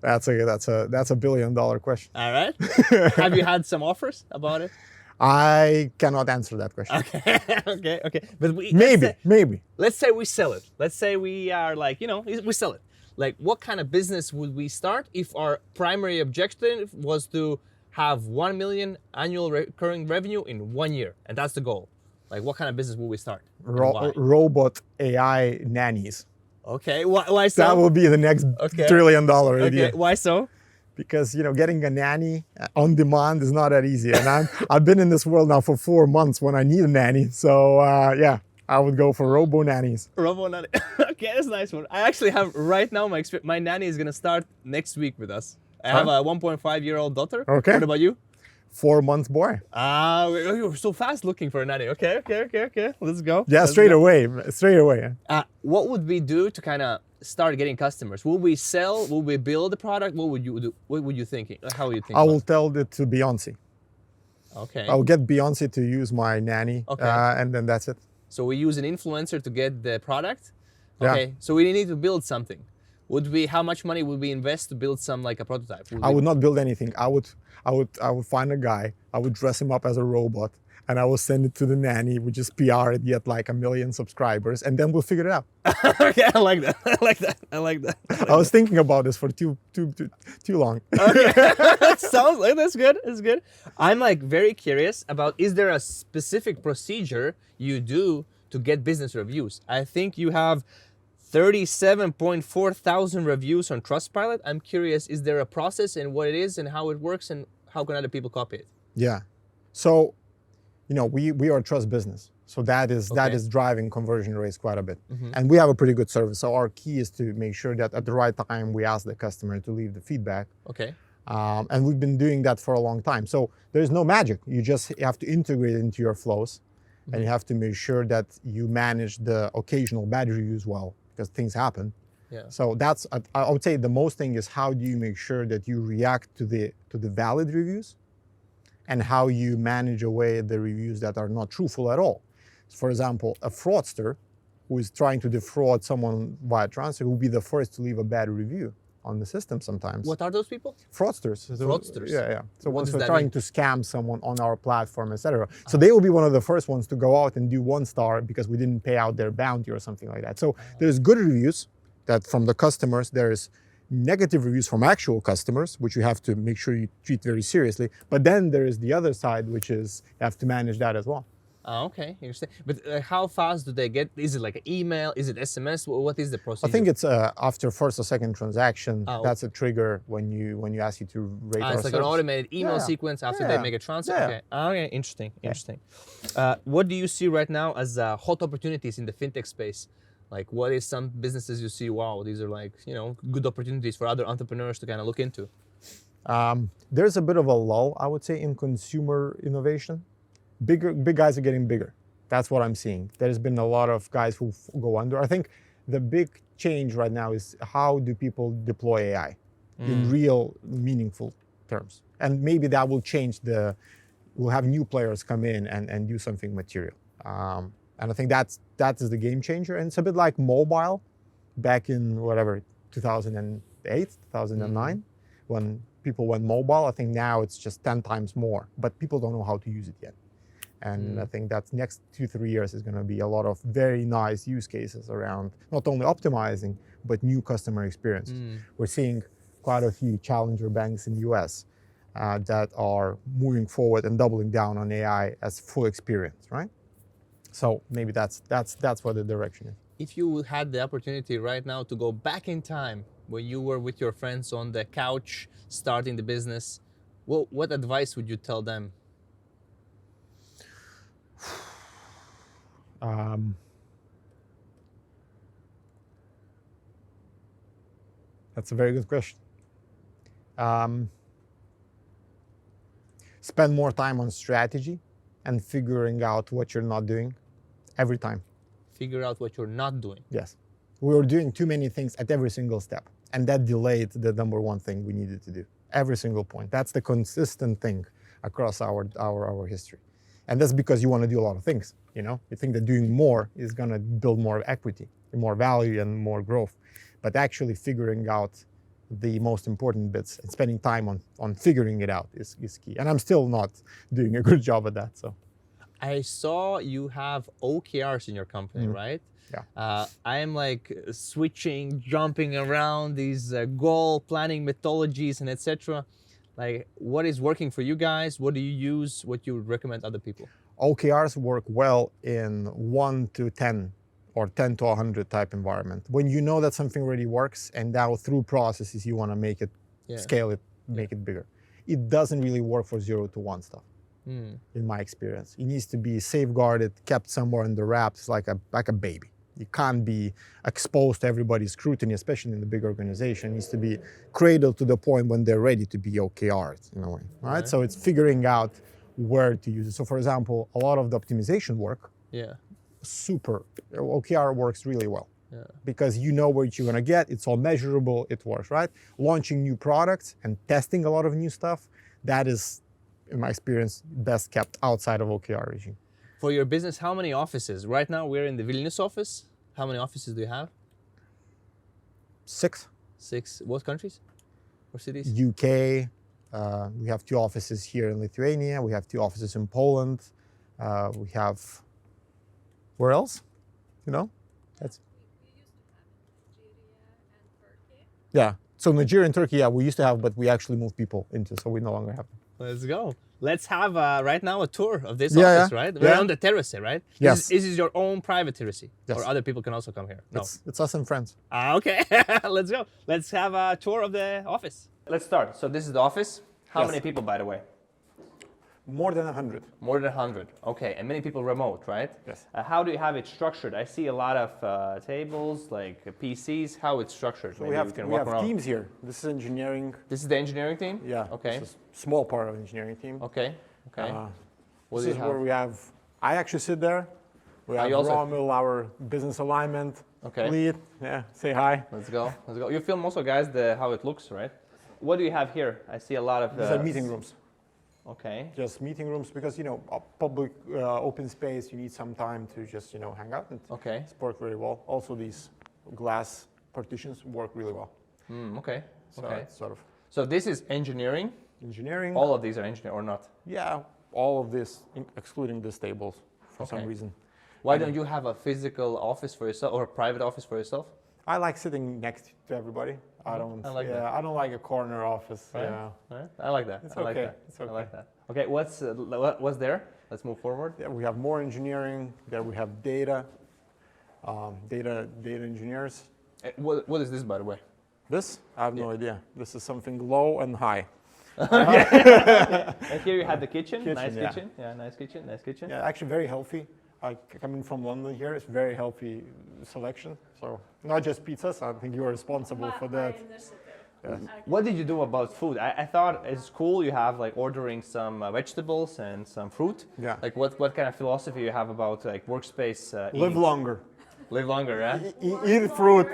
[SPEAKER 1] That's a $1 billion question.
[SPEAKER 2] All right. Have you had some offers about it?
[SPEAKER 1] I cannot answer that question.
[SPEAKER 2] Okay. But
[SPEAKER 1] maybe.
[SPEAKER 2] Let's say we sell it. Let's say we are like, we sell it. Like, what kind of business would we start if our primary objective was to have 1 million annual recurring revenue in 1 year? And that's the goal. Like, what kind of business would we start?
[SPEAKER 1] Robot AI nannies.
[SPEAKER 2] Okay, why so?
[SPEAKER 1] That will be the next $1 trillion idea.
[SPEAKER 2] Why so?
[SPEAKER 1] Because getting a nanny on demand is not that easy, and I've been in this world now for 4 months when I need a nanny. So I would go for robo nannies.
[SPEAKER 2] Robo nanny. Okay, that's a nice one. I actually have right now my nanny is gonna start next week with us. I have a 1.5-year-old daughter.
[SPEAKER 1] Okay.
[SPEAKER 2] What about you?
[SPEAKER 1] 4-month boy.
[SPEAKER 2] Ah, you're so fast looking for a nanny. Okay. Let's go.
[SPEAKER 1] Yeah,
[SPEAKER 2] Let's
[SPEAKER 1] straight
[SPEAKER 2] go.
[SPEAKER 1] away. Straight away.
[SPEAKER 2] What would we do to kind of start getting customers? Will we sell? Will we build the product? What would you do? What would you think? How would you think?
[SPEAKER 1] I will tell it to Beyonce.
[SPEAKER 2] Okay.
[SPEAKER 1] I'll get Beyonce to use my nanny,
[SPEAKER 2] Okay.
[SPEAKER 1] and then that's it.
[SPEAKER 2] So we use an influencer to get the product.
[SPEAKER 1] Yeah.
[SPEAKER 2] Okay. So we need to build something. How much money would we invest to build like a prototype?
[SPEAKER 1] I would not build anything. I would find a guy. I would dress him up as a robot, and I will send it to the nanny. We just PR it, get like 1 million subscribers, and then we'll figure it out.
[SPEAKER 2] Okay, I like that. I like that.
[SPEAKER 1] I was thinking about this for too long.
[SPEAKER 2] Okay. Sounds like that's good. That's good. I'm like very curious about, is there a specific procedure you do to get business reviews? I think you have 37.4 thousand reviews on Trustpilot. I'm curious, is there a process and what it is and how it works and how can other people copy it?
[SPEAKER 1] Yeah. So, we are a trust business. So that is driving conversion rates quite a bit.
[SPEAKER 2] Mm-hmm.
[SPEAKER 1] And we have a pretty good service. So our key is to make sure that at the right time we ask the customer to leave the feedback.
[SPEAKER 2] Okay.
[SPEAKER 1] And we've been doing that for a long time. So there's no magic. You just have to integrate it into your flows. Mm-hmm. And you have to make sure that you manage the occasional bad reviews well, because things happen.
[SPEAKER 2] Yeah.
[SPEAKER 1] So I would say the most thing is, how do you make sure that you react to the valid reviews, and how you manage away the reviews that are not truthful at all. For example, a fraudster who is trying to defraud someone via transfer will be the first to leave a bad review on the system sometimes.
[SPEAKER 2] What are those people?
[SPEAKER 1] Fraudsters.
[SPEAKER 2] Fraudsters.
[SPEAKER 1] Yeah. So
[SPEAKER 2] What
[SPEAKER 1] once
[SPEAKER 2] does
[SPEAKER 1] we're
[SPEAKER 2] that
[SPEAKER 1] trying
[SPEAKER 2] mean?
[SPEAKER 1] to scam someone on our platform, etc. So they will be one of the first ones to go out and do 1 star because we didn't pay out their bounty or something like that. So there's good reviews that from the customers. There's negative reviews from actual customers, which you have to make sure you treat very seriously. But then there is the other side, which is you have to manage that as well.
[SPEAKER 2] Okay, interesting. But how fast do they get? Is it like an email? Is it SMS? What is the procedure?
[SPEAKER 1] I think it's after first or second transaction.
[SPEAKER 2] Oh.
[SPEAKER 1] That's a trigger when you ask you to rate our
[SPEAKER 2] it's like
[SPEAKER 1] service.
[SPEAKER 2] an automated email
[SPEAKER 1] Yeah.
[SPEAKER 2] sequence after
[SPEAKER 1] Yeah.
[SPEAKER 2] they make a transfer.
[SPEAKER 1] Yeah.
[SPEAKER 2] Okay. Okay. Interesting. What do you see right now as hot opportunities in the fintech space? Like, what is some businesses you see? Wow, these are like good opportunities for other entrepreneurs to kind of look into.
[SPEAKER 1] There's a bit of a lull, I would say, in consumer innovation. Big guys are getting bigger. That's what I'm seeing. There's been a lot of guys who go under. I think the big change right now is, how do people deploy AI in real, meaningful terms? And maybe that will change we'll have new players come in and do something material. And I think that is the game changer. And it's a bit like mobile back in 2008, 2009, when people went mobile. I think now it's just 10 times more, but people don't know how to use it yet. And I think that next 2-3 years is going to be a lot of very nice use cases around not only optimizing, but new customer experience. We're seeing quite a few challenger banks in the US that are moving forward and doubling down on AI as full experience, right? So maybe that's what the direction is.
[SPEAKER 2] If you had the opportunity right now to go back in time when you were with your friends on the couch starting the business, what advice would you tell them?
[SPEAKER 1] That's a very good question. Spend more time on strategy and figuring out what you're not doing every time.
[SPEAKER 2] Figure out what you're not doing.
[SPEAKER 1] Yes. We were doing too many things at every single step, and that delayed the number one thing we needed to do. Every single point. That's the consistent thing across our history. And that's because you want to do a lot of things, You think that doing more is going to build more equity, more value, and more growth. But actually figuring out the most important bits and spending time on figuring it out is key. And I'm still not doing a good job at that. So
[SPEAKER 2] I saw you have OKRs in your company, right?
[SPEAKER 1] Yeah.
[SPEAKER 2] I am like switching, jumping around these goal planning methodologies and etc. Like, what is working for you guys? What do you use? What you would recommend other people?
[SPEAKER 1] OKRs work well in 1 to 10 or 10 to 100 type environment. When you know that something already works, and now through processes you want to make it, scale it, make it bigger. It doesn't really work for 0 to 1 stuff. in my experience. It needs to be safeguarded, kept somewhere in the wraps, like a baby. You can't be exposed to everybody's scrutiny, especially in the big organization. It needs to be cradled to the point when they're ready to be OKR'd in a way, right? So it's figuring out where to use it. So for example, a lot of the optimization work, OKR works really well. Because you know what you're gonna get, it's all measurable, it works, right? Launching new products and testing a lot of new stuff, that is, in my experience, best kept outside of OKR regime.
[SPEAKER 2] For your business, how many offices? Right now we're in the Vilnius office. How many offices do you have?
[SPEAKER 1] 6.
[SPEAKER 2] 6. What countries or cities?
[SPEAKER 1] UK, we have 2 offices here in Lithuania, we have 2 offices in Poland, we have, where else? You know? That's. Yeah, so Nigeria and Turkey, we used to have, but we actually moved people into, so we no longer have them.
[SPEAKER 2] Let's go. Let's have right now a tour of this office, right? We're on the terrace, right?
[SPEAKER 1] Yes.
[SPEAKER 2] This is your own private terrace,
[SPEAKER 1] yes.
[SPEAKER 2] Or other people can also come here? No.
[SPEAKER 1] It's us and friends.
[SPEAKER 2] Okay, let's go. Let's have a tour of the office. Let's start. So this is the office. How many people, by the way?
[SPEAKER 1] More than 100.
[SPEAKER 2] More than 100. Okay, and many people remote, right?
[SPEAKER 1] Yes.
[SPEAKER 2] How do you have it structured? I see a lot of tables, like PCs. How it's structured?
[SPEAKER 1] So
[SPEAKER 2] Maybe
[SPEAKER 1] we have teams here. This is engineering.
[SPEAKER 2] This is the engineering team?
[SPEAKER 1] Yeah.
[SPEAKER 2] Okay.
[SPEAKER 1] This is a small part of the engineering team.
[SPEAKER 2] Okay. Okay.
[SPEAKER 1] This is where we have, I actually sit there. We have Romil, our business alignment lead. Yeah, say hi.
[SPEAKER 2] Let's go. Let's go. You film also, guys, how it looks, right? What do you have here? I see a lot of...
[SPEAKER 1] These are meeting rooms.
[SPEAKER 2] Okay.
[SPEAKER 1] Just meeting rooms because, a public open space, you need some time to just, hang out. And it's worked very well. Also, these glass partitions work really well.
[SPEAKER 2] Okay.
[SPEAKER 1] So it's sort of...
[SPEAKER 2] So this is engineering?
[SPEAKER 1] Engineering.
[SPEAKER 2] All of these are engineering or not?
[SPEAKER 1] Yeah, all of this, excluding these tables for some reason.
[SPEAKER 2] Why don't you have a physical office for yourself or a private office for yourself?
[SPEAKER 1] I like sitting next to everybody. I don't like a corner office.
[SPEAKER 2] Right.
[SPEAKER 1] Yeah.
[SPEAKER 2] Right. I like that.
[SPEAKER 1] It's
[SPEAKER 2] I like
[SPEAKER 1] okay.
[SPEAKER 2] that.
[SPEAKER 1] It's okay.
[SPEAKER 2] I like that. Okay, what's there? Let's move forward.
[SPEAKER 1] Yeah, we have more engineering. There we have data engineers.
[SPEAKER 2] What is this, by the way?
[SPEAKER 1] This? I have no idea. This is something low and high.
[SPEAKER 2] And here you have the kitchen. Nice kitchen. Yeah, nice kitchen. Nice kitchen.
[SPEAKER 1] Yeah, actually very healthy. Coming from London here, it's very healthy selection. So not just pizzas. I think you are responsible for that.
[SPEAKER 2] Yes. What did you do about food? I thought it's cool you have like ordering some vegetables and some fruit.
[SPEAKER 1] Yeah.
[SPEAKER 2] Like what kind of philosophy you have about like workspace?
[SPEAKER 1] Live longer.
[SPEAKER 2] Live longer, yeah.
[SPEAKER 1] Eat fruit.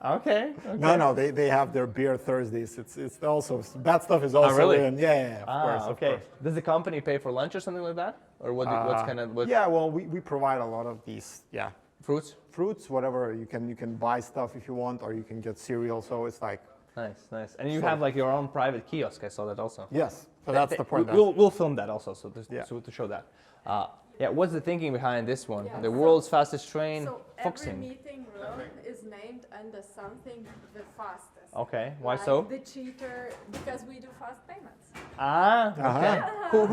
[SPEAKER 2] Okay.
[SPEAKER 1] No, they have their beer Thursdays. It's also that stuff is also
[SPEAKER 2] really?
[SPEAKER 1] in. Yeah, of course.
[SPEAKER 2] Okay.
[SPEAKER 1] Of course.
[SPEAKER 2] Does the company pay for lunch or something like that, or what's kind of?
[SPEAKER 1] Yeah, well, we provide a lot of these. Yeah.
[SPEAKER 2] Fruits,
[SPEAKER 1] whatever. You can buy stuff if you want, or you can get cereal. So it's like.
[SPEAKER 2] Nice. And you have like your own private kiosk. I saw that also.
[SPEAKER 1] Yes. So that's the point.
[SPEAKER 2] We'll film that also, so to show that. What's the thinking behind this one? The world's fastest train,
[SPEAKER 3] Every meeting room is named under something the fastest.
[SPEAKER 2] Okay, why
[SPEAKER 3] like
[SPEAKER 2] so?
[SPEAKER 3] The cheater, because we do fast payments.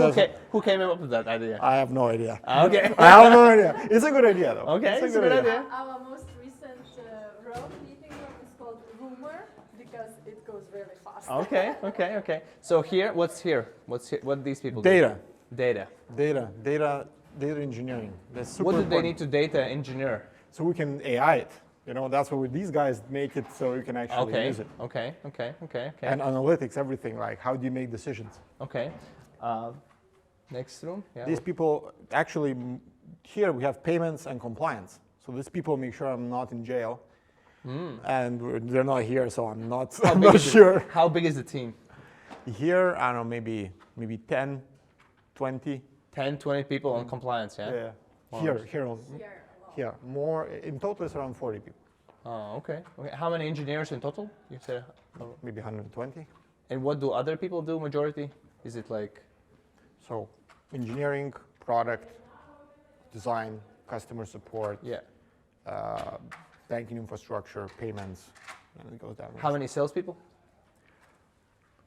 [SPEAKER 2] Okay. Who came up with that idea?
[SPEAKER 1] I have no idea.
[SPEAKER 2] Okay.
[SPEAKER 1] I have no idea. It's a good idea though.
[SPEAKER 2] Okay, it's a good idea.
[SPEAKER 3] Our most recent room meeting room is called Rumor because it goes really fast.
[SPEAKER 2] Okay. So here, what's here? What do these people do?
[SPEAKER 1] Data engineering.
[SPEAKER 2] What do they need to data engineer?
[SPEAKER 1] So we can AI it. That's what these guys make it so you can actually use it.
[SPEAKER 2] Okay.
[SPEAKER 1] And analytics, everything, like how do you make decisions?
[SPEAKER 2] Okay. Next room. Yeah.
[SPEAKER 1] These people, actually, here we have payments and compliance. So these people make sure I'm not in jail. And they're not here, so I'm not sure.
[SPEAKER 2] How big is the team?
[SPEAKER 1] Here, I don't know, maybe 10, 20.
[SPEAKER 2] 10, 20 people on compliance, yeah?
[SPEAKER 1] Yeah. Wow. Here, more, in total it's around 40 people.
[SPEAKER 2] Oh, okay. How many engineers in total? You said
[SPEAKER 1] maybe 120.
[SPEAKER 2] And what do other people do, majority? Is it like?
[SPEAKER 1] So, engineering, product, design, customer support, banking infrastructure, payments, and it goes down.
[SPEAKER 2] How many salespeople?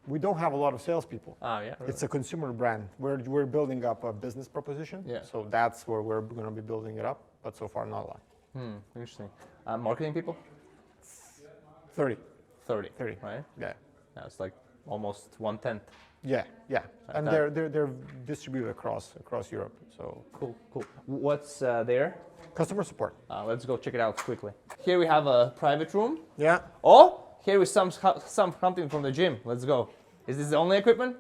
[SPEAKER 1] We don't have a lot of salespeople.
[SPEAKER 2] Really?
[SPEAKER 1] It's a consumer brand. We're building up a business proposition.
[SPEAKER 2] Yeah.
[SPEAKER 1] So that's where we're going to be building it up, but so far not a lot.
[SPEAKER 2] Interesting. Marketing people?
[SPEAKER 1] 30.
[SPEAKER 2] 30.
[SPEAKER 1] 30.
[SPEAKER 2] Right?
[SPEAKER 1] Yeah.
[SPEAKER 2] It's like almost 1/10.
[SPEAKER 1] Yeah, yeah. And
[SPEAKER 2] that.
[SPEAKER 1] they're distributed across Europe. So
[SPEAKER 2] Cool, cool. What's there?
[SPEAKER 1] customer support.
[SPEAKER 2] Let's go check it out quickly. Here we have a private room.
[SPEAKER 1] Yeah.
[SPEAKER 2] Oh, here is some something from the gym. Let's go. Is this the only equipment?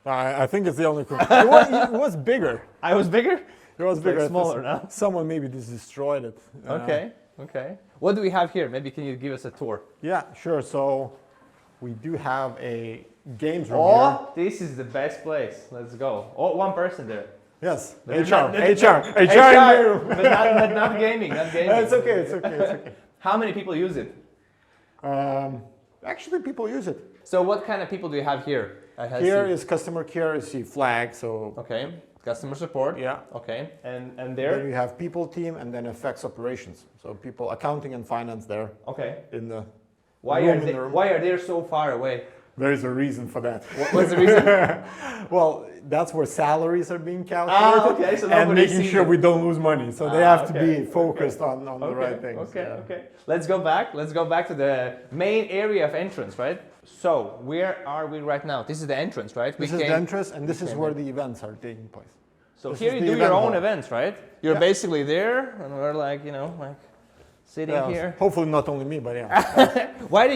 [SPEAKER 1] I think it's the only. It was bigger.
[SPEAKER 2] I was bigger?
[SPEAKER 1] It was
[SPEAKER 2] It's
[SPEAKER 1] bigger.
[SPEAKER 2] like smaller now.
[SPEAKER 1] Someone maybe just destroyed it.
[SPEAKER 2] Okay, okay. What do we have here? Maybe can you give us a tour?
[SPEAKER 1] Yeah, sure. So we do have a games room here.
[SPEAKER 2] Oh, this is the best place. Let's go. Oh, one person there.
[SPEAKER 1] Yes,
[SPEAKER 2] But
[SPEAKER 1] HR,
[SPEAKER 2] not-
[SPEAKER 1] HR in the room.
[SPEAKER 2] but not gaming, not gaming.
[SPEAKER 1] It's okay, it's okay, it's okay.
[SPEAKER 2] How many people use it?
[SPEAKER 1] Actually, people use it.
[SPEAKER 2] So what kind of people do you have here?
[SPEAKER 1] Here is customer care. You see flag. So
[SPEAKER 2] Okay, customer support.
[SPEAKER 1] yeah.
[SPEAKER 2] Okay, and
[SPEAKER 1] Then
[SPEAKER 2] there?
[SPEAKER 1] you have people team and then FX operations. So people accounting and finance there
[SPEAKER 2] Okay.
[SPEAKER 1] in the.
[SPEAKER 2] Why
[SPEAKER 1] room
[SPEAKER 2] are
[SPEAKER 1] in
[SPEAKER 2] they,
[SPEAKER 1] the room.
[SPEAKER 2] why are they so far away?
[SPEAKER 1] There is a reason for that.
[SPEAKER 2] What's the reason?
[SPEAKER 1] Well, that's where salaries are being calculated.
[SPEAKER 2] Okay, so
[SPEAKER 1] and
[SPEAKER 2] nobody
[SPEAKER 1] making
[SPEAKER 2] sees
[SPEAKER 1] sure
[SPEAKER 2] it.
[SPEAKER 1] we don't lose money. So they have to
[SPEAKER 2] okay,
[SPEAKER 1] be focused on the
[SPEAKER 2] Okay,
[SPEAKER 1] right things.
[SPEAKER 2] okay,
[SPEAKER 1] yeah.
[SPEAKER 2] okay. Let's go back. Let's go back to the main area of entrance, right? So where are we right now? This is the entrance, right?
[SPEAKER 1] This is the entrance, and this is
[SPEAKER 2] came
[SPEAKER 1] where
[SPEAKER 2] in.
[SPEAKER 1] the events are taking place.
[SPEAKER 2] So
[SPEAKER 1] this
[SPEAKER 2] here
[SPEAKER 1] is
[SPEAKER 2] you
[SPEAKER 1] the
[SPEAKER 2] do your
[SPEAKER 1] event
[SPEAKER 2] own
[SPEAKER 1] hall.
[SPEAKER 2] events, right? You're
[SPEAKER 1] Yeah.
[SPEAKER 2] basically there, and we're like, like sitting
[SPEAKER 1] Yeah,
[SPEAKER 2] here.
[SPEAKER 1] hopefully not only me, but yeah.
[SPEAKER 2] Why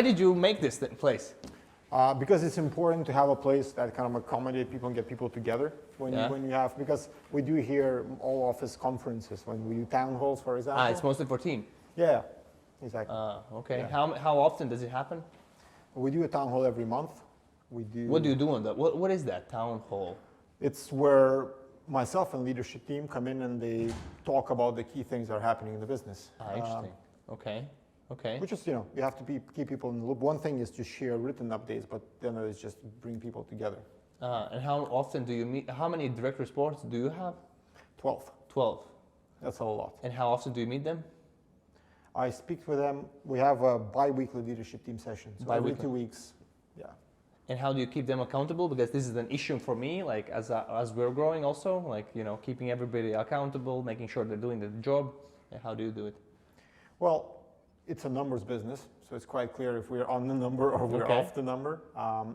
[SPEAKER 2] did you make this place?
[SPEAKER 1] Because it's important to have a place that kind of accommodate people and get people together when
[SPEAKER 2] Yeah.
[SPEAKER 1] you have, because we do here all office conferences, when we do town halls, for example.
[SPEAKER 2] It's mostly for team.
[SPEAKER 1] Yeah, exactly.
[SPEAKER 2] Okay.
[SPEAKER 1] Yeah.
[SPEAKER 2] How often does it happen?
[SPEAKER 1] We do a town hall every month. We do.
[SPEAKER 2] What do you do on that? What is that town hall?
[SPEAKER 1] It's where myself and leadership team come in and they talk about the key things that are happening in the business.
[SPEAKER 2] Interesting. Okay. Okay.
[SPEAKER 1] Which is, you have to keep people in the loop. One thing is to share written updates, but then it's just bring people together.
[SPEAKER 2] And how often do you meet? How many direct reports do you have?
[SPEAKER 1] 12.
[SPEAKER 2] 12.
[SPEAKER 1] That's a lot.
[SPEAKER 2] And how often do you meet them?
[SPEAKER 1] I speak with them. We have a bi-weekly leadership team session. So every
[SPEAKER 2] Bi-weekly.
[SPEAKER 1] 2 weeks. Yeah.
[SPEAKER 2] And how do you keep them accountable? Because this is an issue for me, like as we're growing also, like, keeping everybody accountable, making sure they're doing the job. And how do you do it?
[SPEAKER 1] Well, it's a numbers business, so it's quite clear if we're on the number or we're
[SPEAKER 2] Okay.
[SPEAKER 1] off the number.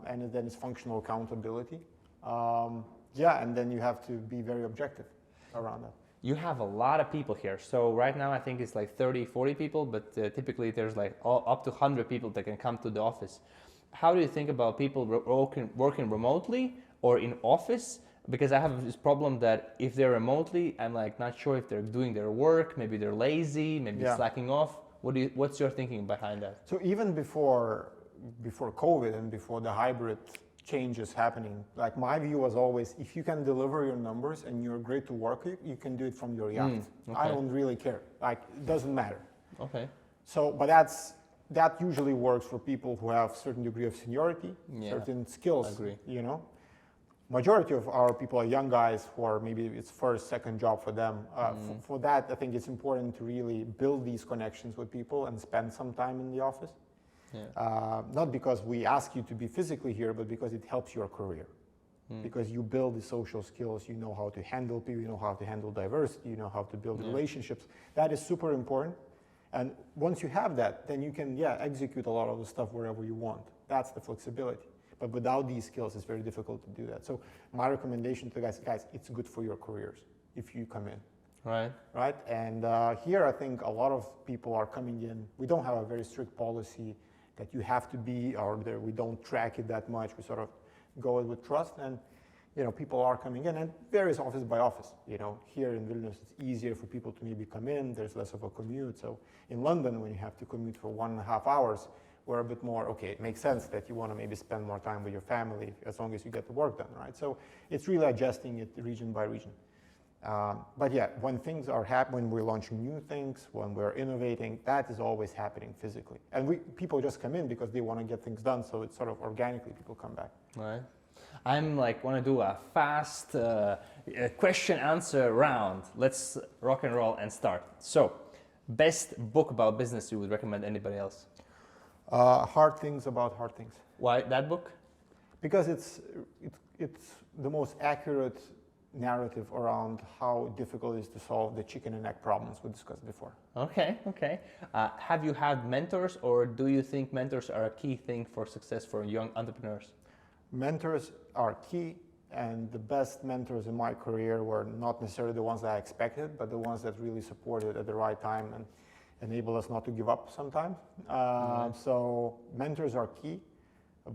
[SPEAKER 1] And then it's functional accountability. And then you have to be very objective around that.
[SPEAKER 2] You have a lot of people here. So right now I think it's like 30, 40 people, but typically there's like up to 100 people that can come to the office. How do you think about people working remotely or in office? Because I have this problem that if they're remotely, I'm like not sure if they're doing their work, maybe they're lazy, maybe slacking off. What's your thinking behind that?
[SPEAKER 1] So even before COVID and before the hybrid changes happening, like my view was always, if you can deliver your numbers and you're great to work with, you can do it from your yacht.
[SPEAKER 2] Okay.
[SPEAKER 1] I don't really care. Like, it doesn't matter.
[SPEAKER 2] Okay.
[SPEAKER 1] So, but that usually works for people who have certain degree of seniority, certain skills.
[SPEAKER 2] I agree.
[SPEAKER 1] Majority of our people are young guys who are maybe it's first, second job for them. For that, I think it's important to really build these connections with people and spend some time in the office. Yeah. Not because we ask you to be physically here, but because it helps your career. Because you build the social skills, you know how to handle people, you know how to handle diversity, you know how to build relationships. That is super important. And once you have that, then you can, execute a lot of the stuff wherever you want. That's the flexibility. But without these skills, it's very difficult to do that. So my recommendation to guys, it's good for your careers if you come in. Right? And here, I think a lot of people are coming in. We don't have a very strict policy that you have to be, or that we don't track it that much. We sort of go with trust, and people are coming in, and varies office by office. Here in Vilnius, it's easier for people to maybe come in. There's less of a commute. So in London, when you have to commute for 1.5 hours, we're a bit more, okay, it makes sense that you want to maybe spend more time with your family as long as you get the work done, right? So it's really adjusting it region by region. But when things are happening, when we're launching new things, when we're innovating, that is always happening physically. And people just come in because they want to get things done, so it's sort of organically people come back.
[SPEAKER 2] Right. I'm want to do a fast question answer round. Let's rock and roll and start. So, best book about business you would recommend anybody else?
[SPEAKER 1] Hard Things About Hard Things.
[SPEAKER 2] Why that book?
[SPEAKER 1] Because it's the most accurate narrative around how difficult it is to solve the chicken and egg problems we discussed before.
[SPEAKER 2] Okay, okay. Have you had mentors, or do you think mentors are a key thing for success for young entrepreneurs?
[SPEAKER 1] Mentors are key, and the best mentors in my career were not necessarily the ones that I expected, but the ones that really supported at the right time and enabled us not to give up sometimes. So mentors are key,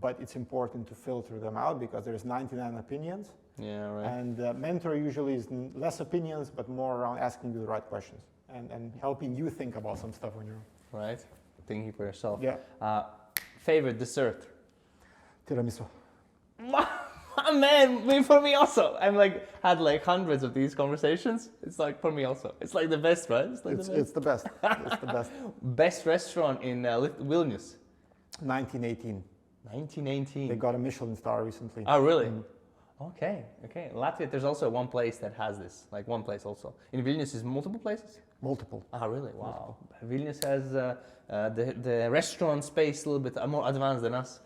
[SPEAKER 1] but it's important to filter them out because there's 99 opinions.
[SPEAKER 2] Yeah, right.
[SPEAKER 1] And mentor usually is less opinions, but more around asking you the right questions and helping you think about some stuff on your own.
[SPEAKER 2] Right, thinking for yourself.
[SPEAKER 1] Yeah.
[SPEAKER 2] Favorite dessert?
[SPEAKER 1] Tiramisu.
[SPEAKER 2] Man, for me also. I'm like had like hundreds of these conversations. It's like for me also. It's like the best, right? It's like
[SPEAKER 1] It's the best. It's the best.
[SPEAKER 2] Best restaurant in Vilnius.
[SPEAKER 1] 1918.
[SPEAKER 2] 1918.
[SPEAKER 1] They got a Michelin star recently.
[SPEAKER 2] Oh, really? Okay, okay. Latvia, there's also one place that has this, like one place also. In Vilnius is multiple places?
[SPEAKER 1] Multiple.
[SPEAKER 2] Ah, really? Wow. Vilnius has the restaurant space a little bit more advanced than us.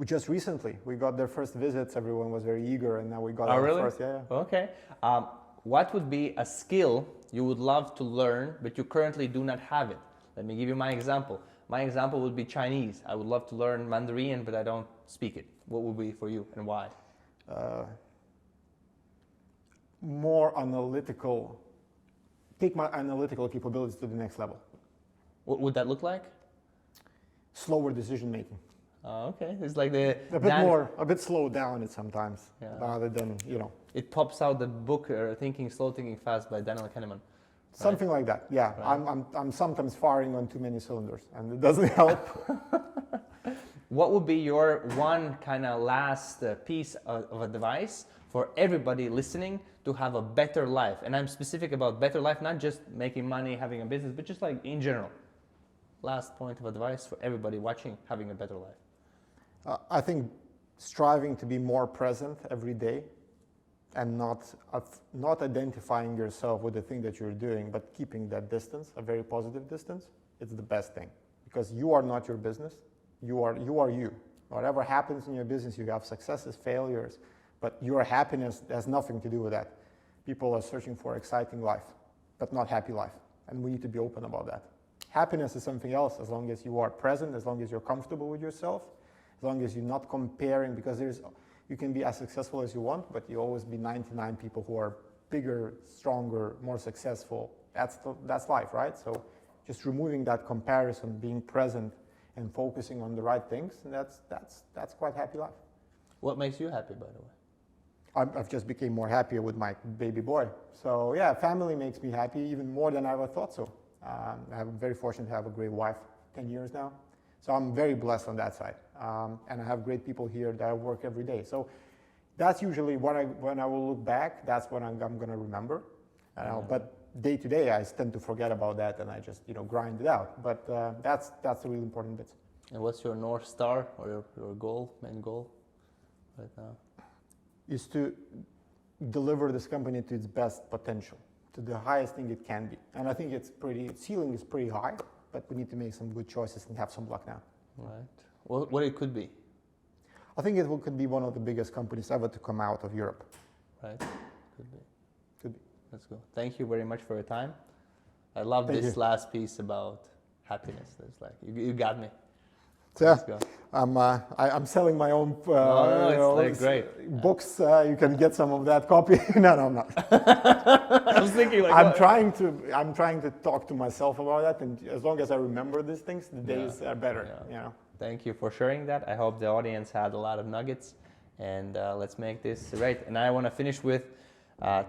[SPEAKER 1] Just recently, we got their first visits. Everyone was very eager, and now we got
[SPEAKER 2] Oh,
[SPEAKER 1] our
[SPEAKER 2] really?
[SPEAKER 1] first. Yeah.
[SPEAKER 2] Okay. What would be a skill you would love to learn, but you currently do not have it? Let me give you my example. My example would be Chinese. I would love to learn Mandarin, but I don't speak it. What would be for you and why?
[SPEAKER 1] More analytical. Take my analytical capabilities to the next level.
[SPEAKER 2] What would that look like?
[SPEAKER 1] Slower decision making.
[SPEAKER 2] Okay, it's like the
[SPEAKER 1] A bit slowed down it sometimes,
[SPEAKER 2] Yeah.
[SPEAKER 1] rather than
[SPEAKER 2] It pops out the book "Thinking Slow, Thinking Fast" by Daniel Kahneman.
[SPEAKER 1] something like that. Yeah,
[SPEAKER 2] Right.
[SPEAKER 1] I'm sometimes firing on too many cylinders, and it doesn't help.
[SPEAKER 2] What would be your one kind of last piece of advice for everybody listening to have a better life? And I'm specific about better life, not just making money, having a business, but just like in general. Last point of advice for everybody watching, having a better life.
[SPEAKER 1] I think striving to be more present every day, and not identifying yourself with the thing that you're doing, but keeping that distance, a very positive distance, it's the best thing. Because you are not your business. You are you. Whatever happens in your business, you have successes, failures, but your happiness has nothing to do with that. People are searching for exciting life, but not happy life. And we need to be open about that. Happiness is something else, as long as you are present, as long as you're comfortable with yourself, as long as you're not comparing, because you can be as successful as you want, but you always be 99 people who are bigger, stronger, more successful. That's life, right? So just removing that comparison, being present and focusing on the right things, and that's quite happy life. What
[SPEAKER 2] makes you happy, by the way?
[SPEAKER 1] I've just became more happier with my baby boy. So yeah, family makes me happy even more than I ever thought so. I'm very fortunate to have a great wife, 10 years now. So I'm very blessed on that side. And I have great people here that I work every day. So that's usually when I will look back, that's what I'm going to remember. But day to day, I tend to forget about that and I just grind it out. But that's the really important bit.
[SPEAKER 2] And what's your North Star or your goal, main goal right now?
[SPEAKER 1] Is to deliver this company to its best potential, to the highest thing it can be. And I think its ceiling is pretty high, but we need to make some good choices and have some luck now.
[SPEAKER 2] Right. What it could be?
[SPEAKER 1] I think it could be one of the biggest companies ever to come out of Europe.
[SPEAKER 2] Right. Could be.
[SPEAKER 1] Could be.
[SPEAKER 2] Let's go. Thank you very much for your time. I love this last piece about happiness. It's like you got me.
[SPEAKER 1] Yeah,
[SPEAKER 2] Let's go.
[SPEAKER 1] I'm selling my own
[SPEAKER 2] it's great.
[SPEAKER 1] Books. You can get some of that copy. No, I'm not.
[SPEAKER 2] I was thinking like
[SPEAKER 1] I'm trying to talk to myself about that, and as long as I remember these things, the days are better.
[SPEAKER 2] Yeah. Thank you for sharing that. I hope the audience had a lot of nuggets, and let's make this right. And I want to finish with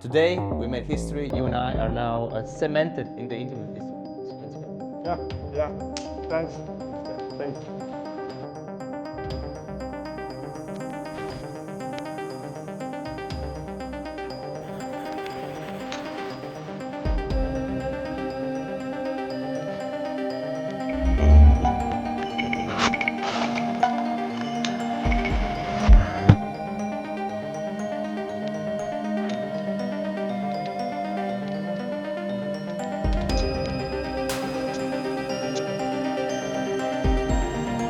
[SPEAKER 2] today we made history. You and I are now cemented in the internet history. So let's go.
[SPEAKER 1] Yeah. Thanks.